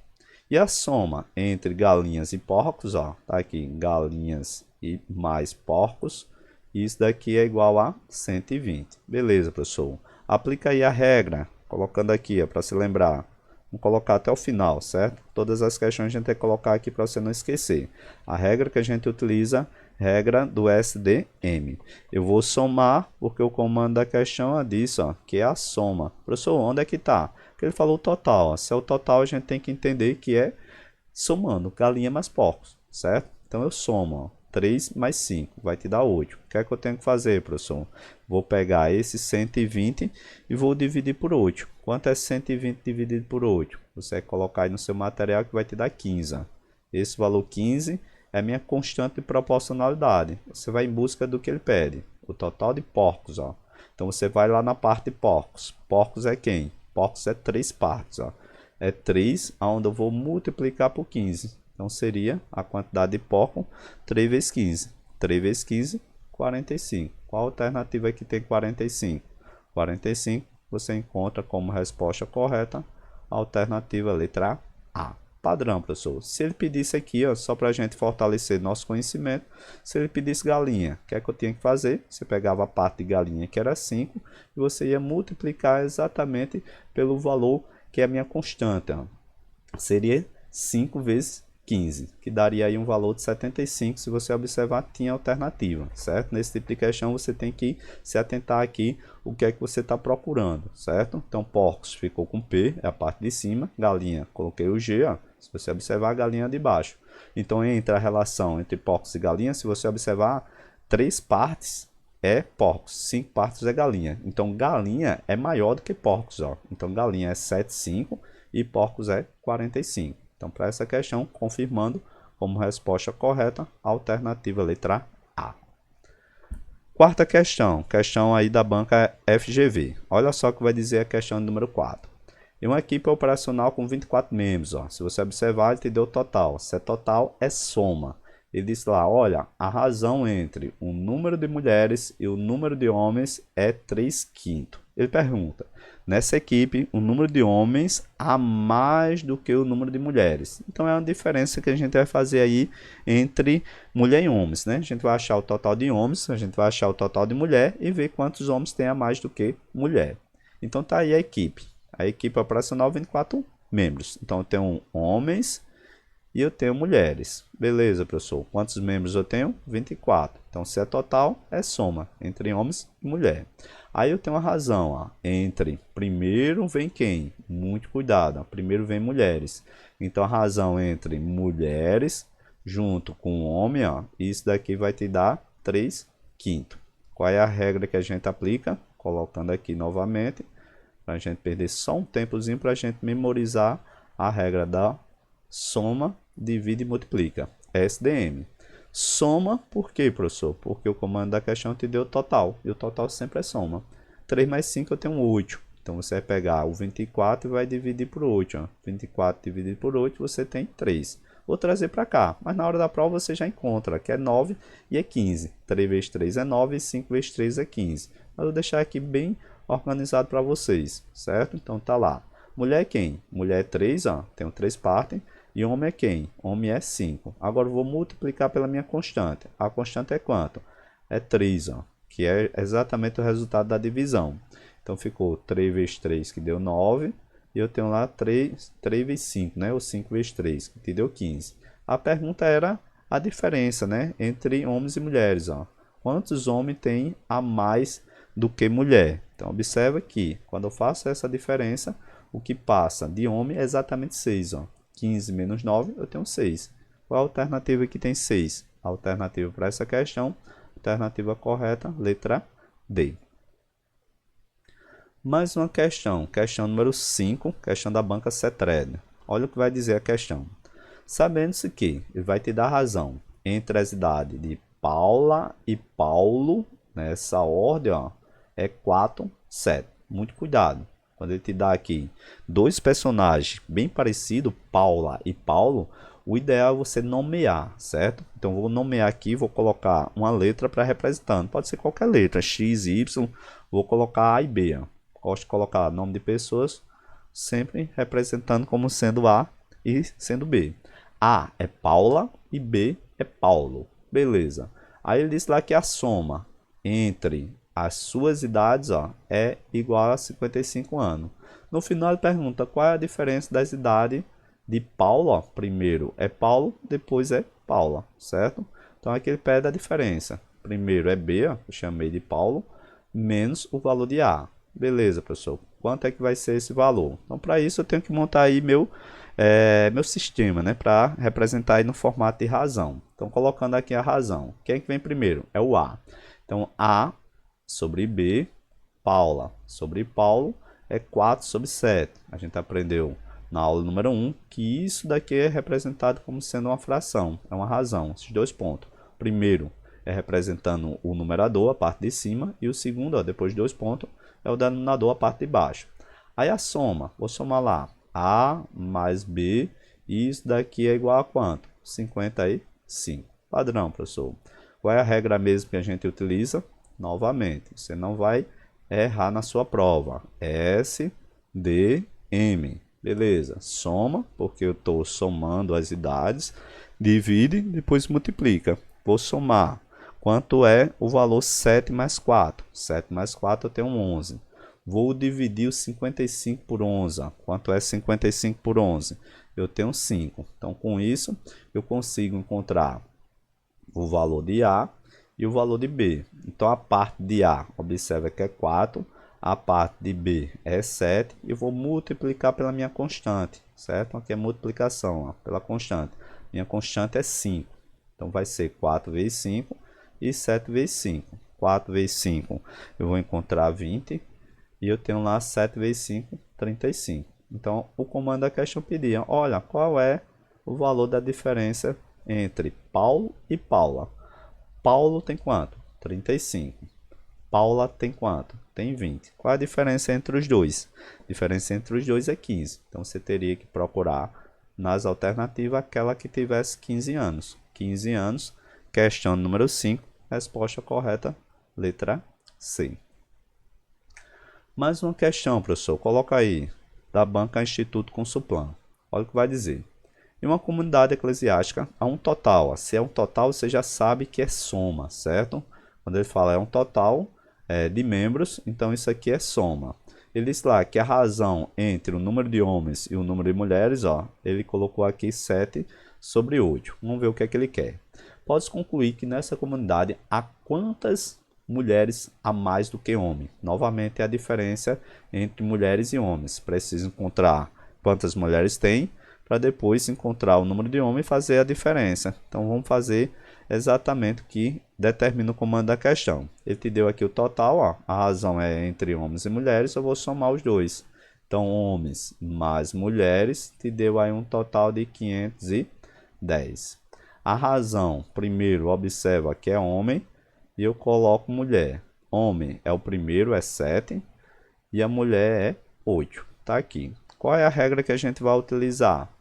Speaker 1: E a soma entre galinhas e porcos, ó, tá aqui, galinhas e mais porcos, isso daqui é igual a 120. Beleza, professor. Aplica aí a regra, colocando aqui, para se lembrar. Vamos colocar até o final, certo? Todas as questões a gente tem que colocar aqui para você não esquecer. A regra que a gente utiliza, regra do SDM. Eu vou somar, porque o comando da questão é disso, ó, que é a soma. Professor, onde é que está? Porque ele falou o total. Ó. Se é o total, a gente tem que entender que é somando galinha mais porcos, certo? Então eu somo, ó, 3 mais 5, vai te dar 8. O que é que eu tenho que fazer, professor? Vou pegar esse 120 e vou dividir por 8. Quanto é 120 dividido por 8? Você vai colocar aí no seu material que vai te dar 15. Ó. Esse valor 15 é a minha constante de proporcionalidade. Você vai em busca do que ele pede. O total de porcos, ó. Então você vai lá na parte de porcos. Porcos é quem? Porcos é 3 partes, ó. É 3, onde eu vou multiplicar por 15. Então seria a quantidade de porco 3 vezes 15. 3 vezes 15, 45. Qual alternativa aqui tem 45? 45 você encontra como resposta correta a alternativa letra A. Padrão, professor. Se ele pedisse aqui, ó, só para a gente fortalecer nosso conhecimento, se ele pedisse galinha, o que é que eu tinha que fazer? Você pegava a parte de galinha, que era 5, e você ia multiplicar exatamente pelo valor que é a minha constante. Ó. Seria 5 vezes 15, que daria aí um valor de 75, se você observar, tinha alternativa, certo? Nesse tipo de questão, você tem que se atentar aqui o que é que você está procurando, certo? Então, porcos ficou com P, é a parte de cima, galinha, coloquei o G, ó, se você observar, a galinha de baixo. Então, entre a relação entre porcos e galinha, se você observar, 3 partes é porcos, 5 partes é galinha. Então, galinha é maior do que porcos, ó. Então, galinha é 7,5 e porcos é 45. Então, para essa questão, confirmando como resposta correta, a alternativa letra A. Quarta questão aí da banca FGV. Olha só o que vai dizer a questão número 4. Em uma equipe operacional com 24 membros, ó, se você observar, ele te deu total. Se é total, é soma. Ele disse lá, olha, a razão entre o número de mulheres e o número de homens é 3/5. Ele pergunta, nessa equipe, o número de homens há mais do que o número de mulheres. Então, é uma diferença que a gente vai fazer aí entre mulher e homens, né? A gente vai achar o total de homens, a gente vai achar o total de mulher e ver quantos homens tem a mais do que mulher. Então, tá aí a equipe. A equipe operacional, 24 membros. Então, eu tenho homens e eu tenho mulheres. Beleza, professor. Quantos membros eu tenho? 24. Então, se é total, é soma entre homens e mulher. Aí eu tenho uma razão, ó, entre primeiro vem quem? Muito cuidado, ó, primeiro vem mulheres. Então, a razão entre mulheres junto com homem, ó, isso daqui vai te dar 3/5. Qual é a regra que a gente aplica? Colocando aqui novamente, para a gente perder só um tempozinho para a gente memorizar a regra da soma, divide e multiplica. SDM. Soma, por quê, professor? Porque o comando da questão te deu total, e o total sempre é soma. 3 mais 5 eu tenho 8. Então você vai pegar o 24 e vai dividir por 8. Ó. 24 dividido por 8, você tem 3. Vou trazer para cá, mas na hora da prova você já encontra que é 9 e é 15. 3 vezes 3 é 9 e 5 vezes 3 é 15. Mas eu vou deixar aqui bem organizado para vocês, certo? Então tá lá. Mulher é quem? Mulher é 3, ó, tenho 3 partes. E homem é quem? Homem é 5. Agora eu vou multiplicar pela minha constante. A constante é quanto? É 3, ó, que é exatamente o resultado da divisão. Então ficou 3 vezes 3, que deu 9. E eu tenho lá 3 vezes 5, né? Ou 5 vezes 3, que deu 15. A pergunta era a diferença, né? Entre homens e mulheres, ó. Quantos homens tem a mais do que mulher? Então observa que quando eu faço essa diferença, o que passa de homem é exatamente 6, ó. 15 menos 9, eu tenho 6. Qual a alternativa que tem 6? A alternativa para essa questão, alternativa correta, letra D. Mais uma questão, questão número 5, questão da banca CETRED. Olha o que vai dizer a questão. Sabendo-se que ele vai te dar razão entre as idades de Paula e Paulo, nessa ordem, ó, é 4, 7. Muito cuidado. Quando ele te dá aqui dois personagens bem parecidos, Paula e Paulo, o ideal é você nomear, certo? Então, vou nomear aqui, vou colocar uma letra para representando. Pode ser qualquer letra, X, Y, vou colocar A e B. Ó. Gosto de colocar nome de pessoas, sempre representando como sendo A e sendo B. A é Paula e B é Paulo. Beleza. Aí ele diz lá que a soma entre as suas idades, ó, é igual a 55 anos. No final ele pergunta qual é a diferença das idades de Paulo. Ó. Primeiro é Paulo, depois é Paula, certo? Então aqui ele pede a diferença. Primeiro é B, ó, eu chamei de Paulo, menos o valor de A. Beleza, professor. Quanto é que vai ser esse valor? Então para isso eu tenho que montar aí meu sistema, né, para representar aí no formato de razão. Então colocando aqui a razão. Quem é que vem primeiro? É o A. Então A sobre B, Paula sobre Paulo, é 4 sobre 7. A gente aprendeu na aula número 1 que isso daqui é representado como sendo uma fração, é uma razão, esses dois pontos. Primeiro é representando o numerador, a parte de cima, e o segundo, ó, depois de 2 pontos, é o denominador, a parte de baixo. Aí a soma, vou somar lá, A mais B, e isso daqui é igual a quanto? 55. Padrão, professor. Qual é a regra mesmo que a gente utiliza? Novamente, você não vai errar na sua prova. S, D, M. Beleza. Soma, porque eu estou somando as idades. Divide, depois multiplica. Vou somar. Quanto é o valor 7 mais 4? 7 mais 4 eu tenho 11. Vou dividir o 55 por 11. Quanto é 55 por 11? Eu tenho 5. Então, com isso, eu consigo encontrar o valor de A e o valor de B. Então, a parte de A, observa que é 4, a parte de B é 7, e eu vou multiplicar pela minha constante, certo? Aqui é multiplicação, ó, pela constante. Minha constante é 5, então vai ser 4 vezes 5 e 7 vezes 5. 4 vezes 5 eu vou encontrar 20, e eu tenho lá 7 vezes 5, 35. Então, o comando da questão pedia, olha, qual é o valor da diferença entre Paulo e Paula? Paulo tem quanto? 35. Paula tem quanto? Tem 20. Qual a diferença entre os dois? A diferença entre os dois é 15. Então, você teria que procurar nas alternativas aquela que tivesse 15 anos. 15 anos, questão número 5, resposta correta, letra C. Mais uma questão, professor. Coloca aí, da banca Instituto Consulplan. Olha o que vai dizer. Em uma comunidade eclesiástica, há um total. Se é um total, você já sabe que é soma, certo? Quando ele fala é um total de membros, então isso aqui é soma. Ele diz lá que a razão entre o número de homens e o número de mulheres, ó, ele colocou aqui 7 sobre 8. Vamos ver o que é que ele quer. Pode concluir que nessa comunidade há quantas mulheres a mais do que homens. Novamente, a diferença entre mulheres e homens. Precisa encontrar quantas mulheres tem, para depois encontrar o número de homens e fazer a diferença. Então, vamos fazer exatamente o que determina o comando da questão. Ele te deu aqui o total, ó. A razão é entre homens e mulheres, eu vou somar os dois. Então, homens mais mulheres te deu aí um total de 510. A razão, primeiro, observa que é homem, e eu coloco mulher. Homem é o primeiro, é 7, e a mulher é 8. Tá aqui. Qual é a regra que a gente vai utilizar?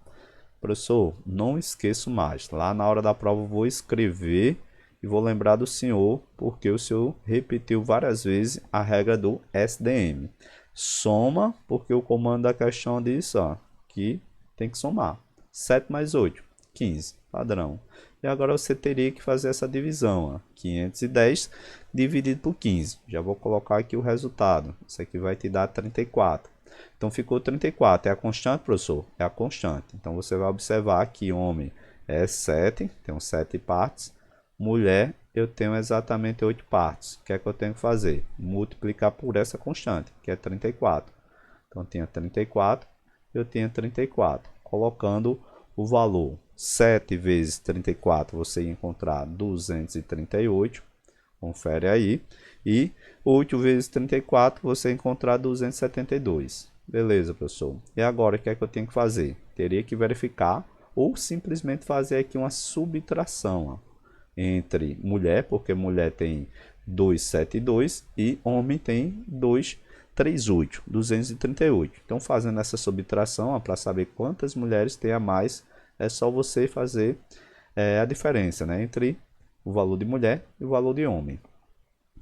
Speaker 1: Professor, não esqueço mais. Lá na hora da prova eu vou escrever e vou lembrar do senhor, porque o senhor repetiu várias vezes a regra do SDM. Soma, porque o comando da questão diz ó, que tem que somar. 7 mais 8, 15, padrão. E agora você teria que fazer essa divisão, ó. 510 dividido por 15. Já vou colocar aqui o resultado. Isso aqui vai te dar 34. Então ficou 34. É a constante, professor? É a constante. Então você vai observar que homem é 7, tenho 7 partes. Mulher, eu tenho exatamente 8 partes. O que é que eu tenho que fazer? Multiplicar por essa constante, que é 34. Então tinha 34, eu tinha 34. Colocando o valor 7 vezes 34, você ia encontrar 238. Confere aí. E 8 vezes 34, você encontrar 272. Beleza, professor. E agora, o que é que eu tenho que fazer? Teria que verificar ou simplesmente fazer aqui uma subtração, ó, entre mulher, porque mulher tem 272 e homem tem 238, 238. Então, fazendo essa subtração, para saber quantas mulheres tem a mais, é só você fazer a diferença, né, entre o valor de mulher e o valor de homem.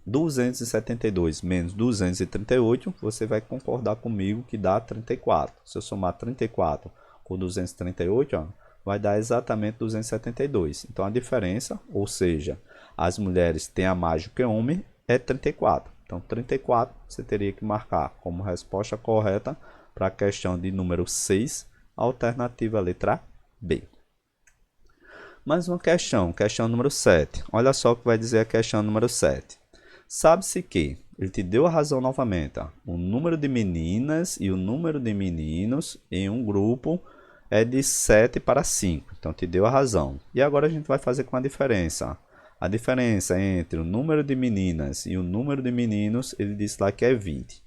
Speaker 1: 272 menos 238, você vai concordar comigo que dá 34. Se eu somar 34 com 238, ó, vai dar exatamente 272. Então, a diferença, ou seja, as mulheres têm a mais do que homem, é 34. Então, 34 você teria que marcar como resposta correta para a questão de número 6, alternativa letra B. Mais uma questão, questão número 7. Olha só o que vai dizer a questão número 7. Sabe-se que ele te deu a razão novamente. Ó. O número de meninas e o número de meninos em um grupo é de 7 para 5. Então, te deu a razão. E agora a gente vai fazer com a diferença. Ó. A diferença entre o número de meninas e o número de meninos, ele disse lá que é 20.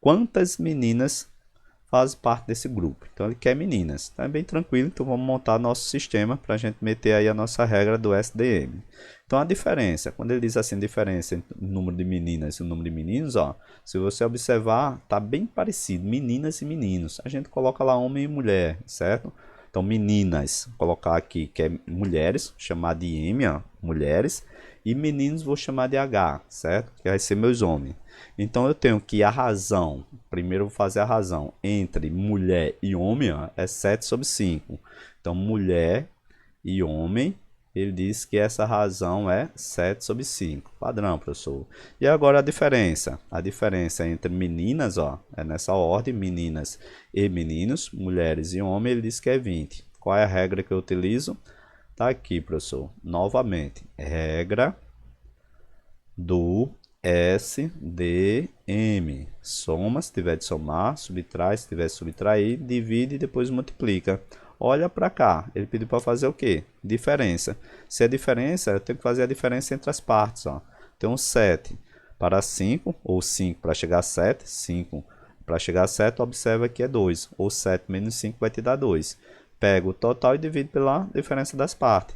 Speaker 1: Quantas meninas fazem parte desse grupo? Então, ele quer meninas. Então, é bem tranquilo. Então, vamos montar nosso sistema para a gente meter aí a nossa regra do SDM. Então, a diferença, quando ele diz assim, diferença entre o número de meninas e o número de meninos, ó, se você observar, tá bem parecido, meninas e meninos. A gente coloca lá homem e mulher, certo? Então, meninas, colocar aqui que é mulheres, chamar de M, ó, mulheres, e meninos vou chamar de H, certo? Que vai ser meus homens. Então, eu tenho que a razão, primeiro eu vou fazer a razão, entre mulher e homem, ó, é 7 sobre 5. Então, mulher e homem, ele diz que essa razão é 7 sobre 5. Padrão, professor. E agora a diferença. A diferença entre meninas, ó, é nessa ordem, meninas e meninos, mulheres e homens, ele diz que é 20. Qual é a regra que eu utilizo? Tá aqui, professor. Novamente, regra do SDM. Soma, se tiver de somar, subtrai, se tiver de subtrair, divide e depois multiplica. Olha para cá, ele pediu para fazer o quê? Diferença. Se é diferença, eu tenho que fazer a diferença entre as partes. Ó. Então, 7 para 5, ou 5 para chegar a 7, 5 para chegar a 7, observa que é 2, ou 7 menos 5 vai te dar 2. Pega o total e divide pela diferença das partes.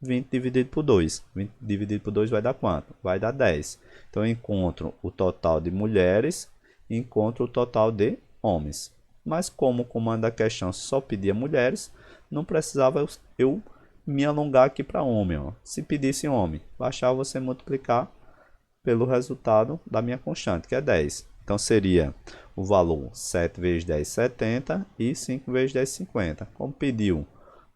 Speaker 1: 20 dividido por 2. 20 dividido por 2 vai dar quanto? Vai dar 10. Então, eu encontro o total de mulheres e encontro o total de homens. Mas como o comando da questão só pedia mulheres, não precisava eu me alongar aqui para homem. Ó. Se pedisse homem, bastava você multiplicar pelo resultado da minha constante, que é 10. Então, seria o valor 7 vezes 10, 70, e 5 vezes 10, 50. Como pediu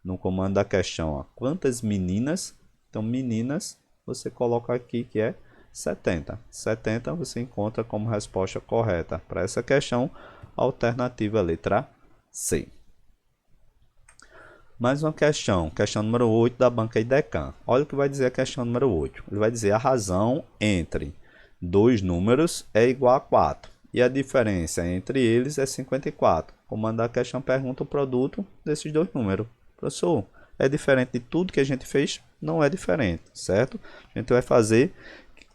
Speaker 1: no comando da questão, ó, quantas meninas? Então, meninas, você coloca aqui que é 70. 70 você encontra como resposta correta para essa questão, alternativa letra C. Mais uma questão, questão número 8 da banca IDECAM. Olha o que vai dizer a questão número 8. Ele vai dizer a razão entre dois números é igual a 4 e a diferença entre eles é 54. O comando da questão pergunta o produto desses dois números. Professor, é diferente de tudo que a gente fez? Não é diferente, certo? A gente vai fazer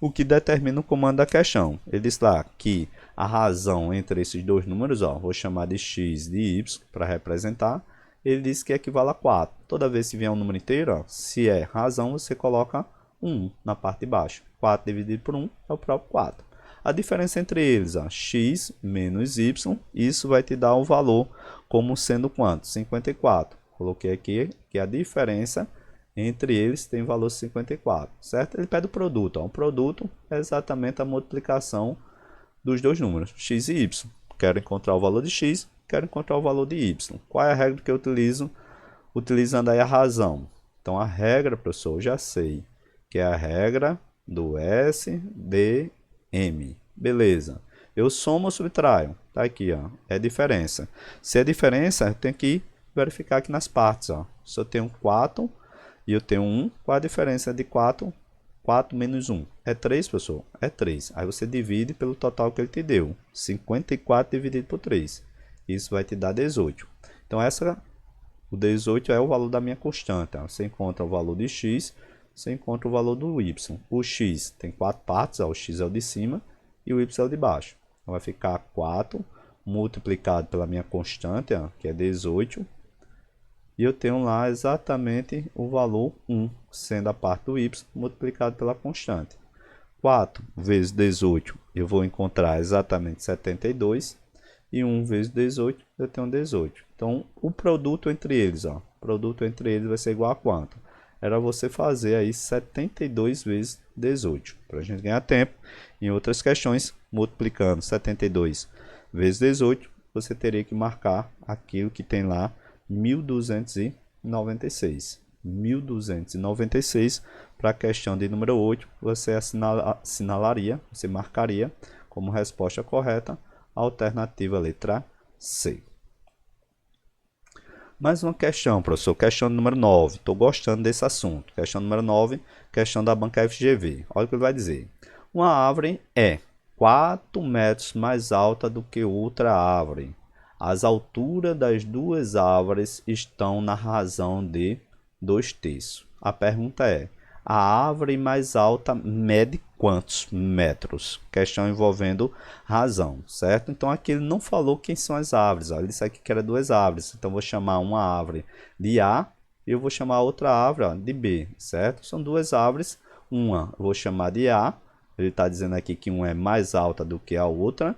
Speaker 1: o que determina o comando da questão. Ele diz lá que a razão entre esses dois números, ó, vou chamar de x e de y para representar, ele diz que equivale a 4. Toda vez que vier um número inteiro, ó, se é razão, você coloca 1 na parte de baixo. 4 dividido por 1 é o próprio 4. A diferença entre eles, ó, x menos y, isso vai te dar o valor como sendo quanto? 54. Coloquei aqui que a diferença entre eles tem valor 54, certo? Ele pede o produto. Ó. O produto é exatamente a multiplicação dos dois números, x e y. Quero encontrar o valor de x, quero encontrar o valor de y. Qual é a regra que eu utilizo? Utilizando aí a razão. Então, a regra, professor, eu já sei, que é a regra do SDM. Beleza. Eu somo ou subtraio? Tá aqui, ó. É diferença. Se é diferença, eu tenho que verificar aqui nas partes, ó. Se eu tenho 4 e eu tenho 1, qual a diferença de 4? 4 menos 1. É 3, professor? É 3. Aí você divide pelo total que ele te deu. 54 dividido por 3. Isso vai te dar 18. Então, o 18 é o valor da minha constante. Ó. Você encontra o valor de x, você encontra o valor do y. O x tem 4 partes, ó. O x é o de cima e o y é o de baixo. Então, vai ficar 4 multiplicado pela minha constante, ó, que é 18. E eu tenho lá exatamente o valor 1, sendo a parte do y multiplicado pela constante. 4 vezes 18, eu vou encontrar exatamente 72. E 1 vezes 18, eu tenho 18. Então, o produto entre eles, ó, produto entre eles vai ser igual a quanto? Era você fazer aí 72 vezes 18. Para a gente ganhar tempo, em outras questões, multiplicando 72 vezes 18, você teria que marcar aquilo que tem lá, 1296. 1296, para a questão de número 8, você assinalaria, você marcaria como resposta correta a alternativa letra C. Mais uma questão, professor. Questão número 9. Estou gostando desse assunto. Questão número 9, questão da banca FGV. Olha o que ele vai dizer. Uma árvore é 4 metros mais alta do que outra árvore. As alturas das duas árvores estão na razão de 2/3. A pergunta é, a árvore mais alta mede quantos metros? Questão envolvendo razão, certo? Então, aqui ele não falou quem são as árvores. Ó. Ele disse aqui que era duas árvores. Então, vou chamar uma árvore de A e eu vou chamar outra árvore, ó, de B, certo? São duas árvores. Uma eu vou chamar de A. Ele está dizendo aqui que uma é mais alta do que a outra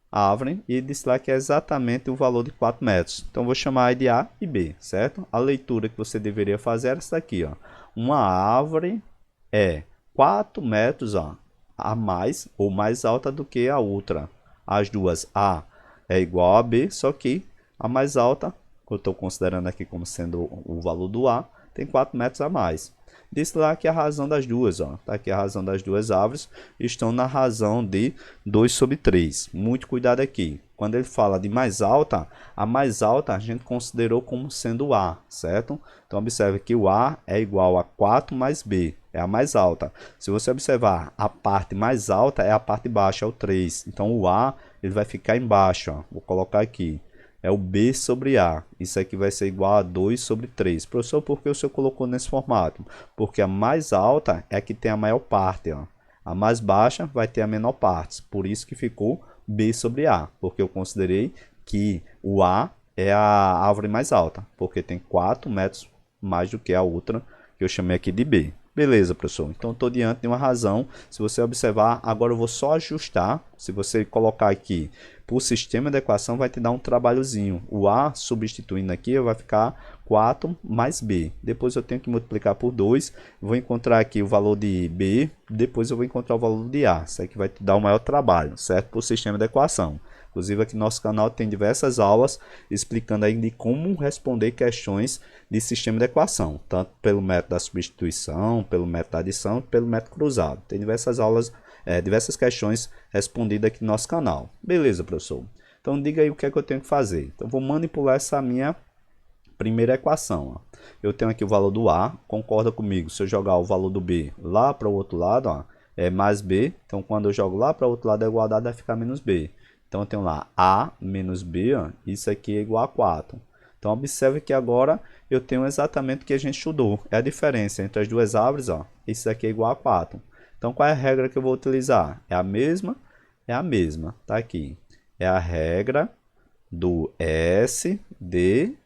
Speaker 1: árvore, e ele disse lá que é exatamente o valor de 4 metros. Então, vou chamar de A e B, certo? A leitura que você deveria fazer é essa daqui, ó. Uma árvore é 4 metros, ó, a mais ou mais alta do que a outra. As duas, A é igual a B, só que a mais alta, que eu estou considerando aqui como sendo o valor do A, tem 4 metros a mais. Diz lá que a razão das duas, ó, tá aqui a razão das duas árvores, estão na razão de 2/3. Muito cuidado aqui. Quando ele fala de mais alta, a mais alta a gente considerou como sendo A, certo? Então, observe que o A é igual a 4 mais B, é a mais alta. Se você observar, a parte mais alta é a parte baixa, é o 3. Então, o A ele vai ficar embaixo, ó. Vou colocar aqui. É o B sobre A. Isso aqui vai ser igual a 2/3. Professor, por que o senhor colocou nesse formato? Porque a mais alta é a que tem a maior parte. Ó. A mais baixa vai ter a menor parte. Por isso que ficou B sobre A. Porque eu considerei que o A é a árvore mais alta. Porque tem 4 metros mais do que a outra, que eu chamei aqui de B. Beleza, professor. Então, estou diante de uma razão. Se você observar, agora eu vou só ajustar. Se você colocar aqui por sistema de equação, vai te dar um trabalhozinho. O A, substituindo aqui, vai ficar 4 mais B. Depois eu tenho que multiplicar por 2. Vou encontrar aqui o valor de B. Depois eu vou encontrar o valor de A. Isso aqui vai te dar um maior trabalho, certo? Por sistema de equação. Inclusive, aqui no nosso canal tem diversas aulas explicando aí de como responder questões de sistema de equação, tanto pelo método da substituição, pelo método da adição, pelo método cruzado. Tem diversas aulas, diversas questões respondidas aqui no nosso canal. Beleza, professor? Então, diga aí o que é que eu tenho que fazer. Então, vou manipular essa minha Primeira equação, ó. Eu tenho aqui o valor do A, concorda comigo? Se eu jogar o valor do B lá para o outro lado, ó, é mais B. Então, quando eu jogo lá para o outro lado da igualdade, vai ficar menos B. Então, eu tenho lá A menos B, ó, isso aqui é igual a 4. Então, observe que agora eu tenho exatamente o que a gente estudou. É a diferença entre as duas árvores, ó, isso aqui é igual a 4. Então, qual é a regra que eu vou utilizar? É a mesma? É a mesma, tá aqui. É a regra do SDM.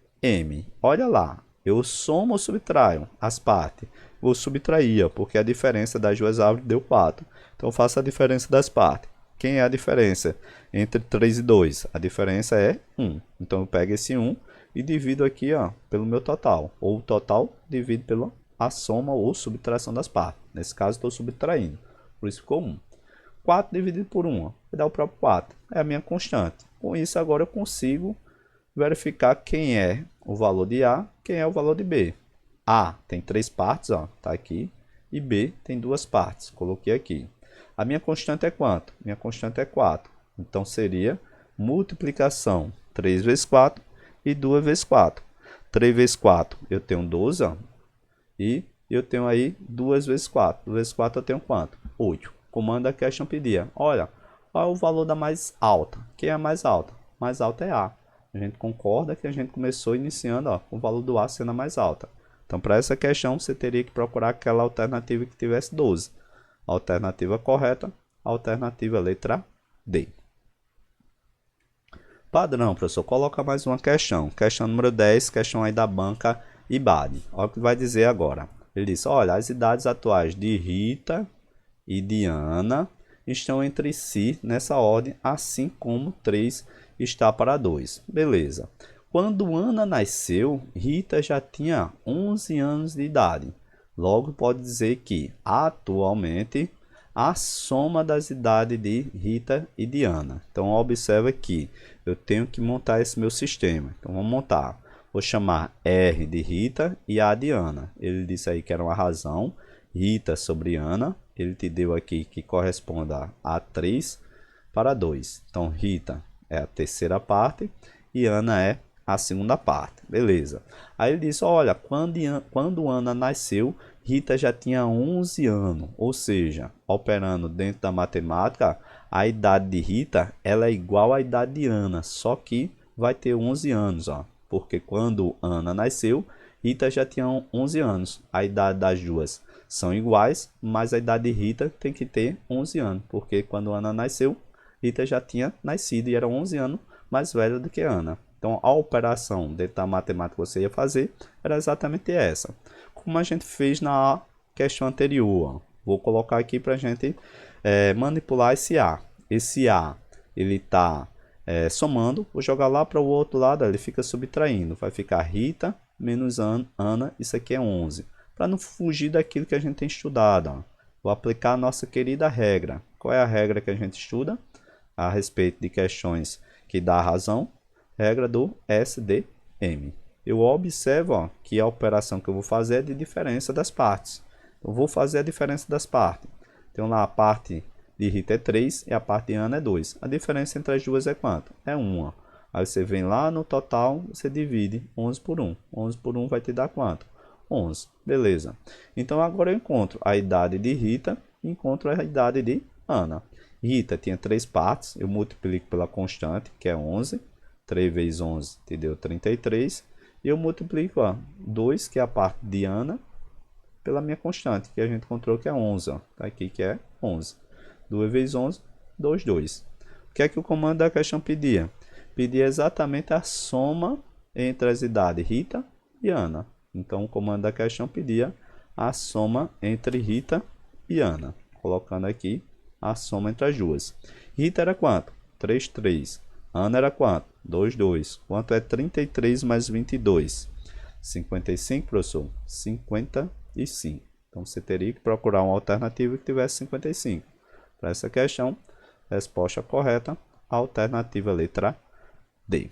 Speaker 1: Olha lá, eu somo ou subtraio as partes? Vou subtrair, porque a diferença das duas árvores deu 4. Então, eu faço a diferença das partes. Quem é a diferença entre 3 e 2? A diferença é 1. Então, eu pego esse 1 e divido aqui, ó, pelo meu total. Ou o total divido pela a soma ou subtração das partes. Nesse caso, estou subtraindo. Por isso ficou 1. 4 dividido por 1, ó, vai dar o próprio 4. É a minha constante. Com isso, agora eu consigo verificar quem é o valor de A, quem é o valor de B. A tem 3 partes, ó, tá aqui. E B tem 2 partes. Coloquei aqui. A minha constante é quanto? Minha constante é 4. Então, seria multiplicação 3 vezes 4 e 2 vezes 4. 3 vezes 4 eu tenho 12, ó, e eu tenho aí 2 vezes 4. 2 vezes 4 eu tenho quanto? 8. Comando a question pedia. Olha, qual é o valor da mais alta? Quem é a mais alta? Mais alta é A. A gente concorda que a gente começou iniciando, ó, com o valor do A sendo a mais alta. Então, para essa questão, você teria que procurar aquela alternativa que tivesse 12. Alternativa correta, alternativa letra D. Padrão, professor, coloca mais uma questão. Questão número 10, questão aí da banca IBAD. Olha o que vai dizer agora. Ele diz, olha, as idades atuais de Rita e de Ana estão entre si nessa ordem, assim como 3 está para 2. Beleza. Quando Ana nasceu, Rita já tinha 11 anos de idade. Logo, pode dizer que, atualmente, a soma das idades de Rita e de Ana. Então, observa que eu tenho que montar esse meu sistema. Então, vamos montar. Vou chamar R de Rita e A de Ana. Ele disse aí que era uma razão. Rita sobre Ana. Ele te deu aqui que corresponde a 3 para 2. Então, Rita é a terceira parte e Ana é a segunda parte. Beleza. Aí ele disse, olha, quando Ana nasceu, Rita já tinha 11 anos. Ou seja, operando dentro da matemática, a idade de Rita ela é igual à idade de Ana, só que vai ter 11 anos, ó. Porque quando Ana nasceu, Rita já tinha 11 anos. A idade das duas são iguais, mas a idade de Rita tem que ter 11 anos. Porque quando Ana nasceu, Rita já tinha nascido e era 11 anos mais velha do que Ana. Então, a operação dentro da matemática que você ia fazer era exatamente essa. Como a gente fez na questão anterior. Ó. Vou colocar aqui para a gente manipular esse A. Esse A, ele está somando. Vou jogar lá para o outro lado, ele fica subtraindo. Vai ficar Rita menos Ana, isso aqui é 11. Para não fugir daquilo que a gente tem estudado. Ó. Vou aplicar a nossa querida regra. Qual é a regra que a gente estuda? A respeito de questões que dá razão. Regra do SDM. Eu observo ó, que a operação que eu vou fazer é de diferença das partes. Eu vou fazer a diferença das partes. Então lá a parte de Rita é 3 e a parte de Ana é 2. A diferença entre as duas é quanto? É 1. Ó. Aí você vem lá no total, você divide 11 por 1. 11 por 1 vai te dar quanto? 11. Beleza. Então agora eu encontro a idade de Rita e encontro a idade de Ana. Rita tinha 3 partes, eu multiplico pela constante, que é 11. 3 vezes 11 te deu 33. E eu multiplico ó, 2, que é a parte de Ana, pela minha constante, que a gente encontrou que é 11. Ó. Tá aqui que é 11. 2 vezes 11, 2, 2. O que é que o comando da questão pedia? Pedia exatamente a soma entre as idades Rita e Ana. Então, o comando da questão pedia a soma entre Rita e Ana. Colocando aqui a soma entre as duas. Rita era quanto? 3, 3. Ana era quanto? 2, 2. Quanto é 33 mais 22? 55, professor? 55. Então, você teria que procurar uma alternativa que tivesse 55. Para essa questão, resposta correta, alternativa letra D.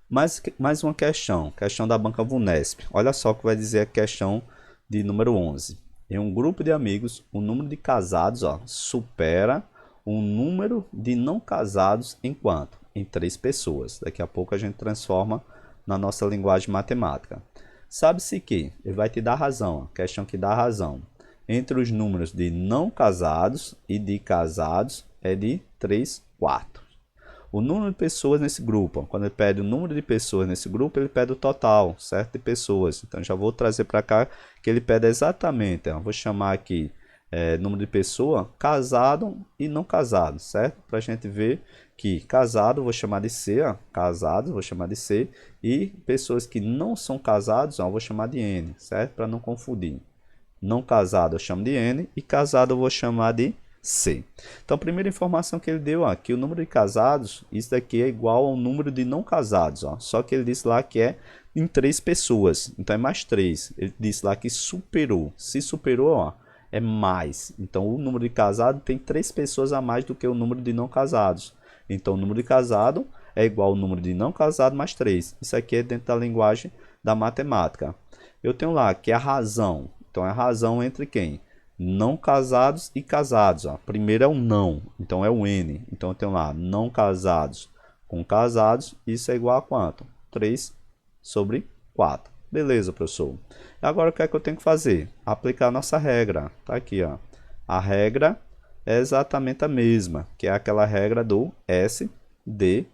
Speaker 1: Mais uma questão da banca VUNESP. Olha só o que vai dizer a questão de número 11. Em um grupo de amigos, o número de casados ó, supera o número de não casados em quanto? Em 3 pessoas. Daqui a pouco a gente transforma na nossa linguagem matemática. Sabe-se que ele vai te dar razão, a questão que dá razão. Entre os números de não casados e de casados é de 3/4. O número de pessoas nesse grupo, quando ele pede o número de pessoas nesse grupo, ele pede o total, certo? De pessoas. Então, já vou trazer para cá que ele pede exatamente. Vou chamar aqui número de pessoa casado e não casado, certo? Para a gente ver que casado vou chamar de C, casados vou chamar de C, e pessoas que não são casados, vou chamar de N, certo? Para não confundir. Não casado eu chamo de N e casado eu vou chamar de C. Então a primeira informação que ele deu aqui, o número de casados, isso daqui é igual ao número de não casados, só que ele disse lá que é em 3 pessoas, então é mais 3. Ele disse lá que superou, se superou, é mais. Então o número de casados tem 3 pessoas a mais do que o número de não casados. Então o número de casado é igual ao número de não casado mais 3. Isso aqui é dentro da linguagem da matemática. Eu tenho lá que a razão, então é a razão entre quem? Não casados e casados. Primeiro é o não, então é o N. Então eu tenho lá não casados com casados, isso é igual a quanto? 3/4. Beleza, professor. Agora o que é que eu tenho que fazer? Aplicar a nossa regra. Tá aqui, a regra é exatamente a mesma, que é aquela regra do SDM.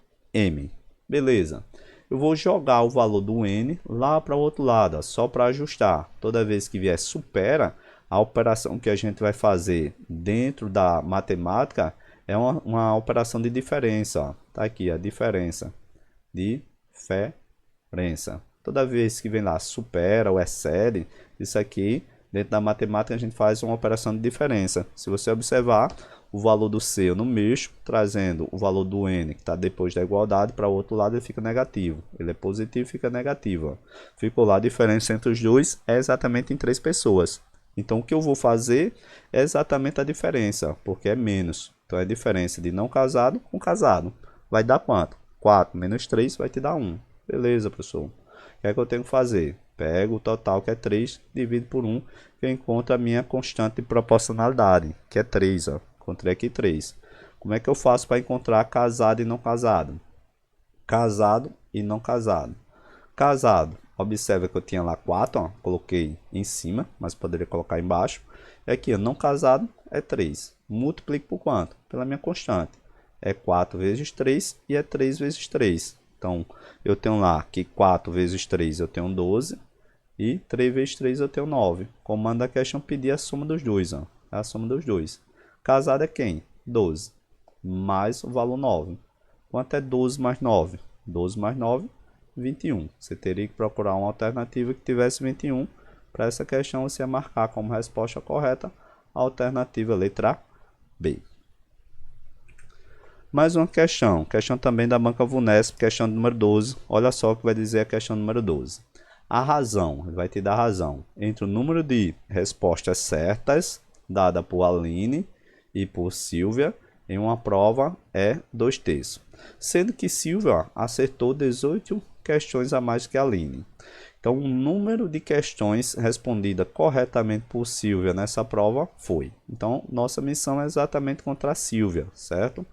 Speaker 1: Beleza. Eu vou jogar o valor do N lá para o outro lado, só para ajustar. Toda vez que vier supera, a operação que a gente vai fazer dentro da matemática é uma operação de diferença. Tá aqui a diferença. Diferença. Toda vez que vem lá supera ou excede, isso aqui, dentro da matemática, a gente faz uma operação de diferença. Se você observar, o valor do C eu não mexo, trazendo o valor do N, que está depois da igualdade, para o outro lado ele fica negativo. Ele é positivo, fica negativo. Ficou lá a diferença entre os dois, é exatamente em 3 pessoas. Então, o que eu vou fazer é exatamente a diferença, porque é menos. Então, é a diferença de não casado com casado. Vai dar quanto? 4 menos 3 vai te dar 1. Beleza, professor. O que é que eu tenho que fazer? Pego o total, que é 3, divido por 1, que eu encontro a minha constante de proporcionalidade, que é 3. Encontrei aqui 3. Como é que eu faço para encontrar casado e não casado? Casado e não casado. Casado, observa que eu tinha lá 4, coloquei em cima, mas poderia colocar embaixo. E aqui, não casado, é 3. Multiplico por quanto? Pela minha constante. É 4 vezes 3 e é 3 vezes 3. Então, eu tenho lá que 4 vezes 3 eu tenho 12 e 3 vezes 3 eu tenho 9. Como manda a questão, pedir a soma dos dois. A soma dos dois. Casado é quem? 12. Mais o valor 9. Quanto é 12 mais 9? 12 mais 9, 21. Você teria que procurar uma alternativa que tivesse 21. Para essa questão, você ia marcar como resposta correta a alternativa letra B. Mais uma questão também da banca VUNESP, questão número 12. Olha só o que vai dizer a questão número 12. A razão, ele vai te dar razão, entre o número de respostas certas, dada por Aline e por Silvia, em uma prova é 2/3. Sendo que Silvia acertou 18 questões a mais que Aline. Então, o número de questões respondidas corretamente por Silvia nessa prova foi. Então, nossa missão é exatamente encontrar Silvia, certo?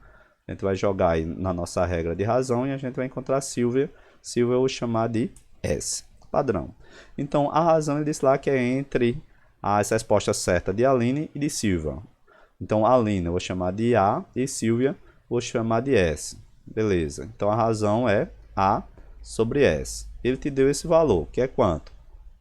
Speaker 1: A gente vai jogar aí na nossa regra de razão e a gente vai encontrar Silvia. Silvia eu vou chamar de S. Padrão. Então, a razão ele disse lá que é entre as respostas certas de Aline e de Silvia. Então, Aline eu vou chamar de A e Silvia vou chamar de S. Beleza. Então, a razão é A sobre S. Ele te deu esse valor, que é quanto?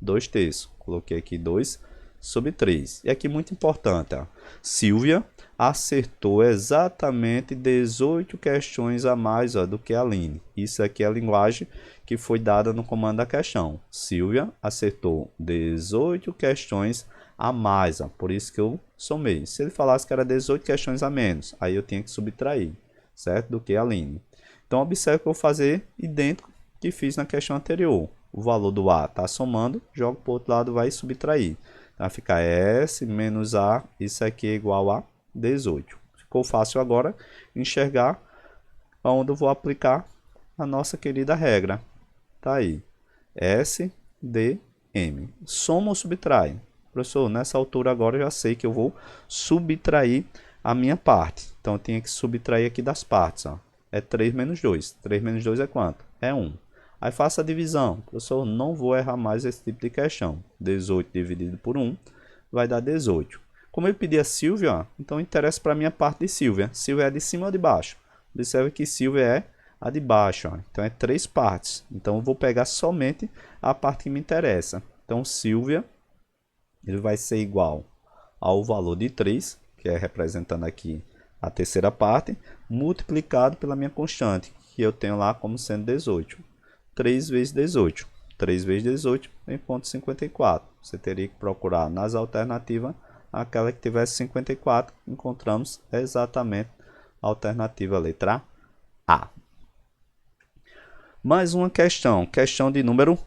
Speaker 1: 2/3. Coloquei aqui 2 sobre 3. E aqui muito importante, Silvia acertou exatamente 18 questões a mais do que a Aline. Isso aqui é a linguagem que foi dada no comando da questão. Silvia acertou 18 questões a mais, por isso que eu somei. Se ele falasse que era 18 questões a menos, aí eu tinha que subtrair, certo? Do que a Aline. Então, observe que eu vou fazer idêntico que fiz na questão anterior. O valor do A está somando, jogo para o outro lado, vai subtrair. Vai ficar S menos A, isso aqui é igual a 18. Ficou fácil agora enxergar onde eu vou aplicar a nossa querida regra. Tá aí. S, D, M. Soma ou subtrai? Professor, nessa altura agora eu já sei que eu vou subtrair a minha parte. Então eu tenho que subtrair aqui das partes. É 3 menos 2. 3 menos 2 é quanto? É 1. Aí faça a divisão. Professor, não vou errar mais esse tipo de questão. 18 dividido por 1 vai dar 18. Como eu pedi a Silvia, ó, então interessa para mim a parte de Silvia. Silvia é de cima ou de baixo? Observe que Silvia é a de baixo. Ó. Então é 3 partes. Então eu vou pegar somente a parte que me interessa. Então Silvia ele vai ser igual ao valor de 3, que é representando aqui a terceira parte, multiplicado pela minha constante, que eu tenho lá como sendo 18. 3 vezes 18. 3 vezes 18 em ponto 54. Você teria que procurar nas alternativas aquela que tivesse 54. Encontramos exatamente a alternativa letra A. Mais uma questão de número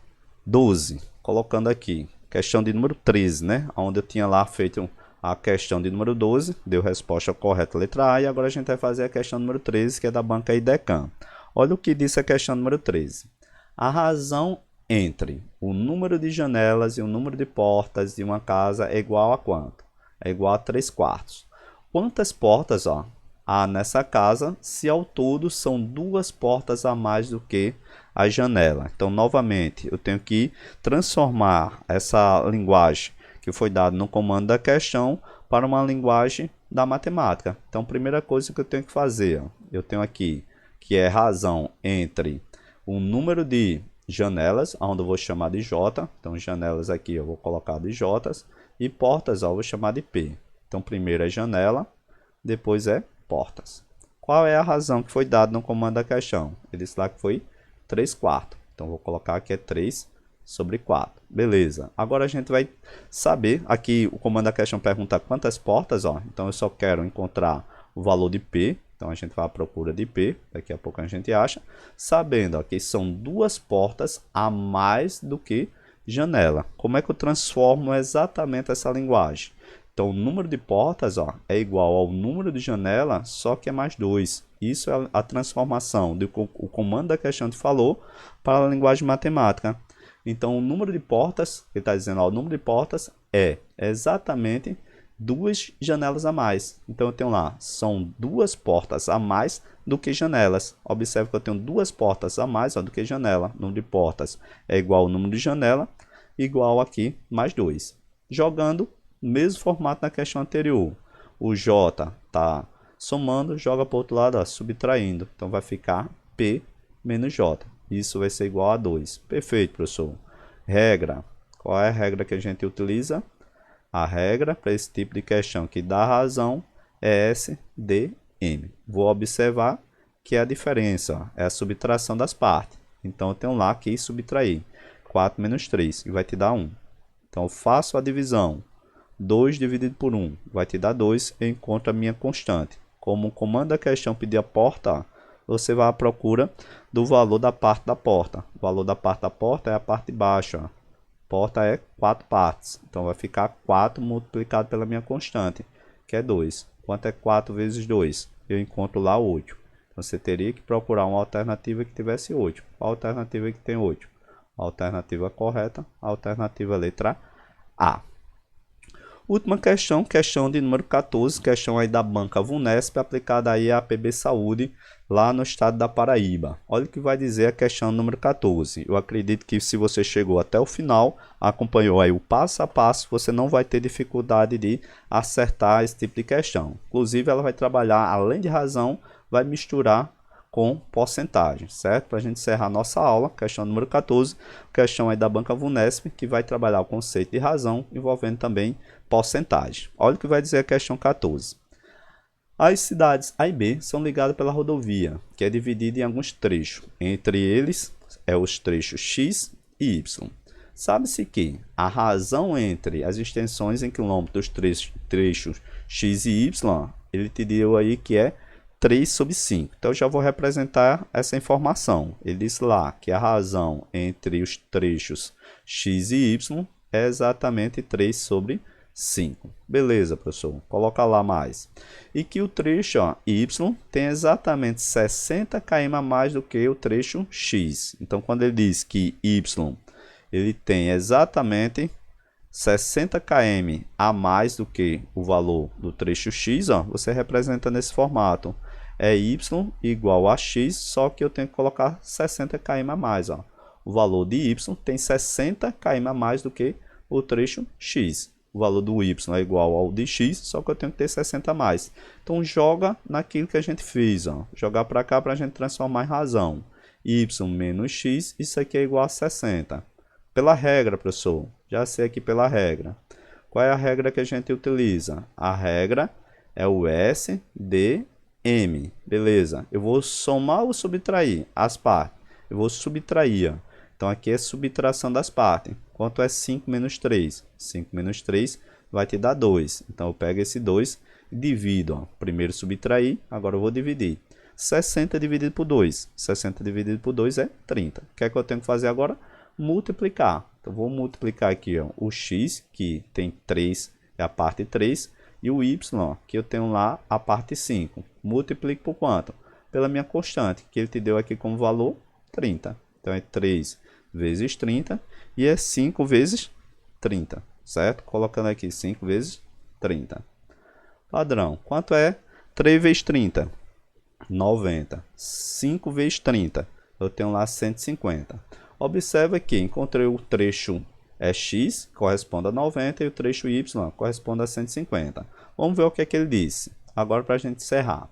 Speaker 1: 12. Colocando aqui, questão de número 13, né? Onde eu tinha lá feito a questão de número 12, deu resposta correta, letra A, e agora a gente vai fazer a questão número 13, que é da banca IDECAM. Olha o que disse a questão número 13. A razão entre o número de janelas e o número de portas de uma casa é igual a quanto? É igual a 3/4. Quantas portas há nessa casa, se ao todo são 2 portas a mais do que a janela? Então, novamente, eu tenho que transformar essa linguagem que foi dado no comando da questão para uma linguagem da matemática. Então, primeira coisa que eu tenho que fazer, eu tenho aqui que é razão entre o número de janelas, onde eu vou chamar de J. Então, janelas aqui eu vou colocar de J, e portas eu vou chamar de P. Então, primeiro é janela, depois é portas. Qual é a razão que foi dada no comando da questão? Ele disse lá que foi 3/4. Então, vou colocar aqui é 3/4. Beleza. Agora a gente vai saber, aqui o comando da questão pergunta quantas portas, então eu só quero encontrar o valor de P, então a gente vai à procura de P, daqui a pouco a gente acha, sabendo que são 2 portas a mais do que janela. Como é que eu transformo exatamente essa linguagem? Então o número de portas é igual ao número de janela, só que é mais 2. Isso é a transformação do que o comando da questão te falou para a linguagem matemática. Então, o número de portas, ele está dizendo, o número de portas é exatamente 2 janelas a mais. Então, eu tenho lá, são 2 portas a mais do que janelas. Observe que eu tenho 2 portas a mais do que janela. O número de portas é igual ao número de janela, igual aqui, mais 2. Jogando, mesmo formato na questão anterior. O J está somando, joga para o outro lado, subtraindo. Então, vai ficar P menos J. Isso vai ser igual a 2. Perfeito, professor. Regra. Qual é a regra que a gente utiliza? A regra para esse tipo de questão que dá razão é SDM. Vou observar que a diferença é a subtração das partes. Então, eu tenho lá que subtrair 4 menos 3, que vai te dar 1. Então, eu faço a divisão. 2 dividido por 1 vai te dar 2. Eu encontro a minha constante. Como o comando da questão pedir a porta, você vai à procura do valor da parte da porta. O valor da parte da porta é a parte de baixo. Porta é 4 partes. Então, vai ficar 4 multiplicado pela minha constante, que é 2. Quanto é 4 vezes 2? Eu encontro lá 8. Então, você teria que procurar uma alternativa que tivesse 8. Qual alternativa que tem 8? A alternativa correta, a alternativa letra A. Última questão, questão de número 14, questão aí da banca VUNESP, aplicada aí à PB Saúde, lá no estado da Paraíba. Olha o que vai dizer a questão número 14. Eu acredito que se você chegou até o final, acompanhou aí o passo a passo, você não vai ter dificuldade de acertar esse tipo de questão. Inclusive, ela vai trabalhar, além de razão, vai misturar com porcentagem, certo? Para a gente encerrar nossa aula, questão número 14, questão aí da banca VUNESP, que vai trabalhar o conceito de razão, envolvendo também porcentagem. Olha o que vai dizer a questão 14. As cidades A e B são ligadas pela rodovia, que é dividida em alguns trechos. Entre eles, os trechos X e Y. Sabe-se que a razão entre as extensões em quilômetros dos trechos X e Y, ele te deu aí que é 3/5. Então, eu já vou representar essa informação. Ele disse lá que a razão entre os trechos X e Y é exatamente 3/5. Beleza, professor. Coloca lá mais. E que o trecho Y tem exatamente 60 km a mais do que o trecho X. Então, quando ele diz que Y ele tem exatamente 60 km a mais do que o valor do trecho X, você representa nesse formato. É Y igual a X, só que eu tenho que colocar 60 km a mais. o valor de y tem 60 km a mais do que o trecho x. O valor do y é igual ao de x, só que eu tenho que ter 60 a mais. Então, joga naquilo que a gente fez. Ó. Jogar para cá para a gente transformar em razão. Y menos x, isso aqui é igual a 60. Pela regra, professor. Já sei aqui pela regra. Qual é a regra que a gente utiliza? A regra é o SDM. Beleza. Eu vou somar ou subtrair as partes. Eu vou subtrair. Ó. Então, aqui é subtração das partes. Quanto é 5 menos 3? 5 menos 3 vai te dar 2. Então, eu pego esse 2 e divido. Ó. Primeiro subtrair, agora eu vou dividir. 60 dividido por 2. 60 dividido por 2 é 30. O que é que eu tenho que fazer agora? Multiplicar. Então, vou multiplicar aqui ó, o x, que tem 3, é a parte 3, e o y, ó, que eu tenho lá a parte 5. Multiplico por quanto? Pela minha constante, que ele te deu aqui como valor 30. Então, é 3 vezes 30 e é 5 vezes 30, certo? Colocando aqui 5 vezes 30. Padrão, quanto é 3 vezes 30? 90. 5 vezes 30, eu tenho lá 150. Observa que encontrei o trecho x, corresponde a 90, e o trecho y corresponde a 150. Vamos ver o que é que ele disse. Agora, para a gente encerrar.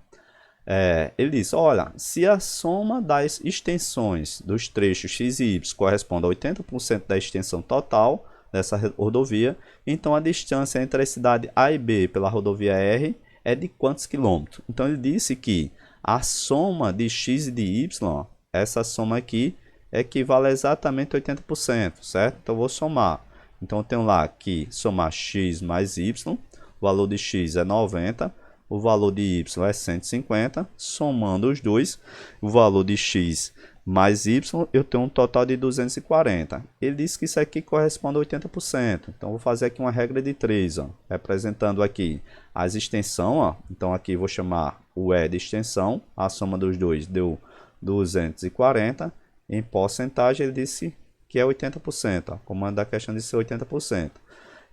Speaker 1: Ele disse, olha, se a soma das extensões dos trechos x e y corresponde a 80% da extensão total dessa rodovia, então a distância entre a cidade A e B pela rodovia R é de quantos quilômetros? Então, ele disse que a soma de x e de y, essa soma aqui, equivale a exatamente 80%, certo? Então, eu vou somar. Então, eu tenho lá que somar x mais y, o valor de x é 90, o valor de y é 150, somando os dois, o valor de x mais y, eu tenho um total de 240. Ele disse que isso aqui corresponde a 80%. Então, vou fazer aqui uma regra de 3, ó, representando aqui as extensões. Ó. Então, aqui vou chamar o E de extensão, a soma dos dois deu 240. Em porcentagem, ele disse que é 80%. Ó. O comando da questão disse 80%.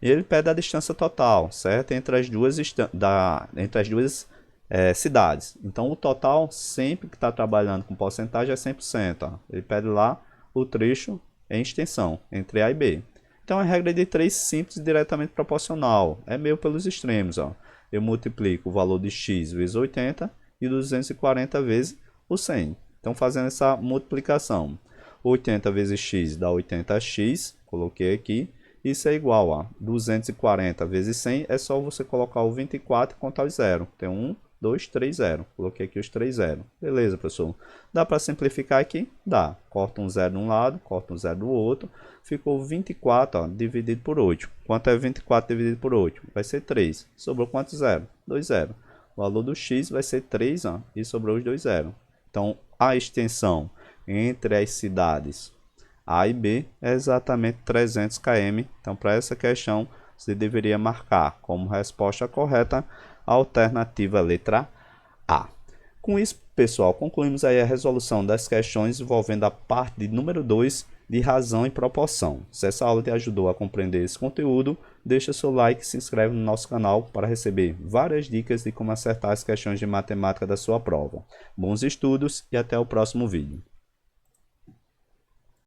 Speaker 1: E ele pede a distância total, certo? Entre as duas cidades. Então, o total, sempre que está trabalhando com porcentagem, é 100%. Ó. Ele pede lá o trecho em extensão, entre A e B. Então, a regra de 3 simples e diretamente proporcional. É meio pelos extremos. Ó. Eu multiplico o valor de x vezes 80 e 240 vezes o 100. Então, fazendo essa multiplicação, 80 vezes x dá 80x, coloquei aqui. Isso é igual a 240 vezes 100, é só você colocar o 24 e contar os 0. Tem 1, 2, 3, 0. Coloquei aqui os 3 0. Beleza, professor? Dá para simplificar aqui? Dá. Corta um 0 de um lado, corta um 0 do outro. Ficou 24 ó, dividido por 8. Quanto é 24 dividido por 8? Vai ser 3. Sobrou quanto 0? 2 0. O valor do x vai ser 3 ó, e sobrou os 2 0. Então, a extensão entre as cidades A e B é exatamente 300 km. Então, para essa questão, você deveria marcar como resposta correta a alternativa letra A. Com isso, pessoal, concluímos aí a resolução das questões envolvendo a parte de número 2 de razão e proporção. Se essa aula te ajudou a compreender esse conteúdo, deixa seu like e se inscreve no nosso canal para receber várias dicas de como acertar as questões de matemática da sua prova. Bons estudos e até o próximo vídeo.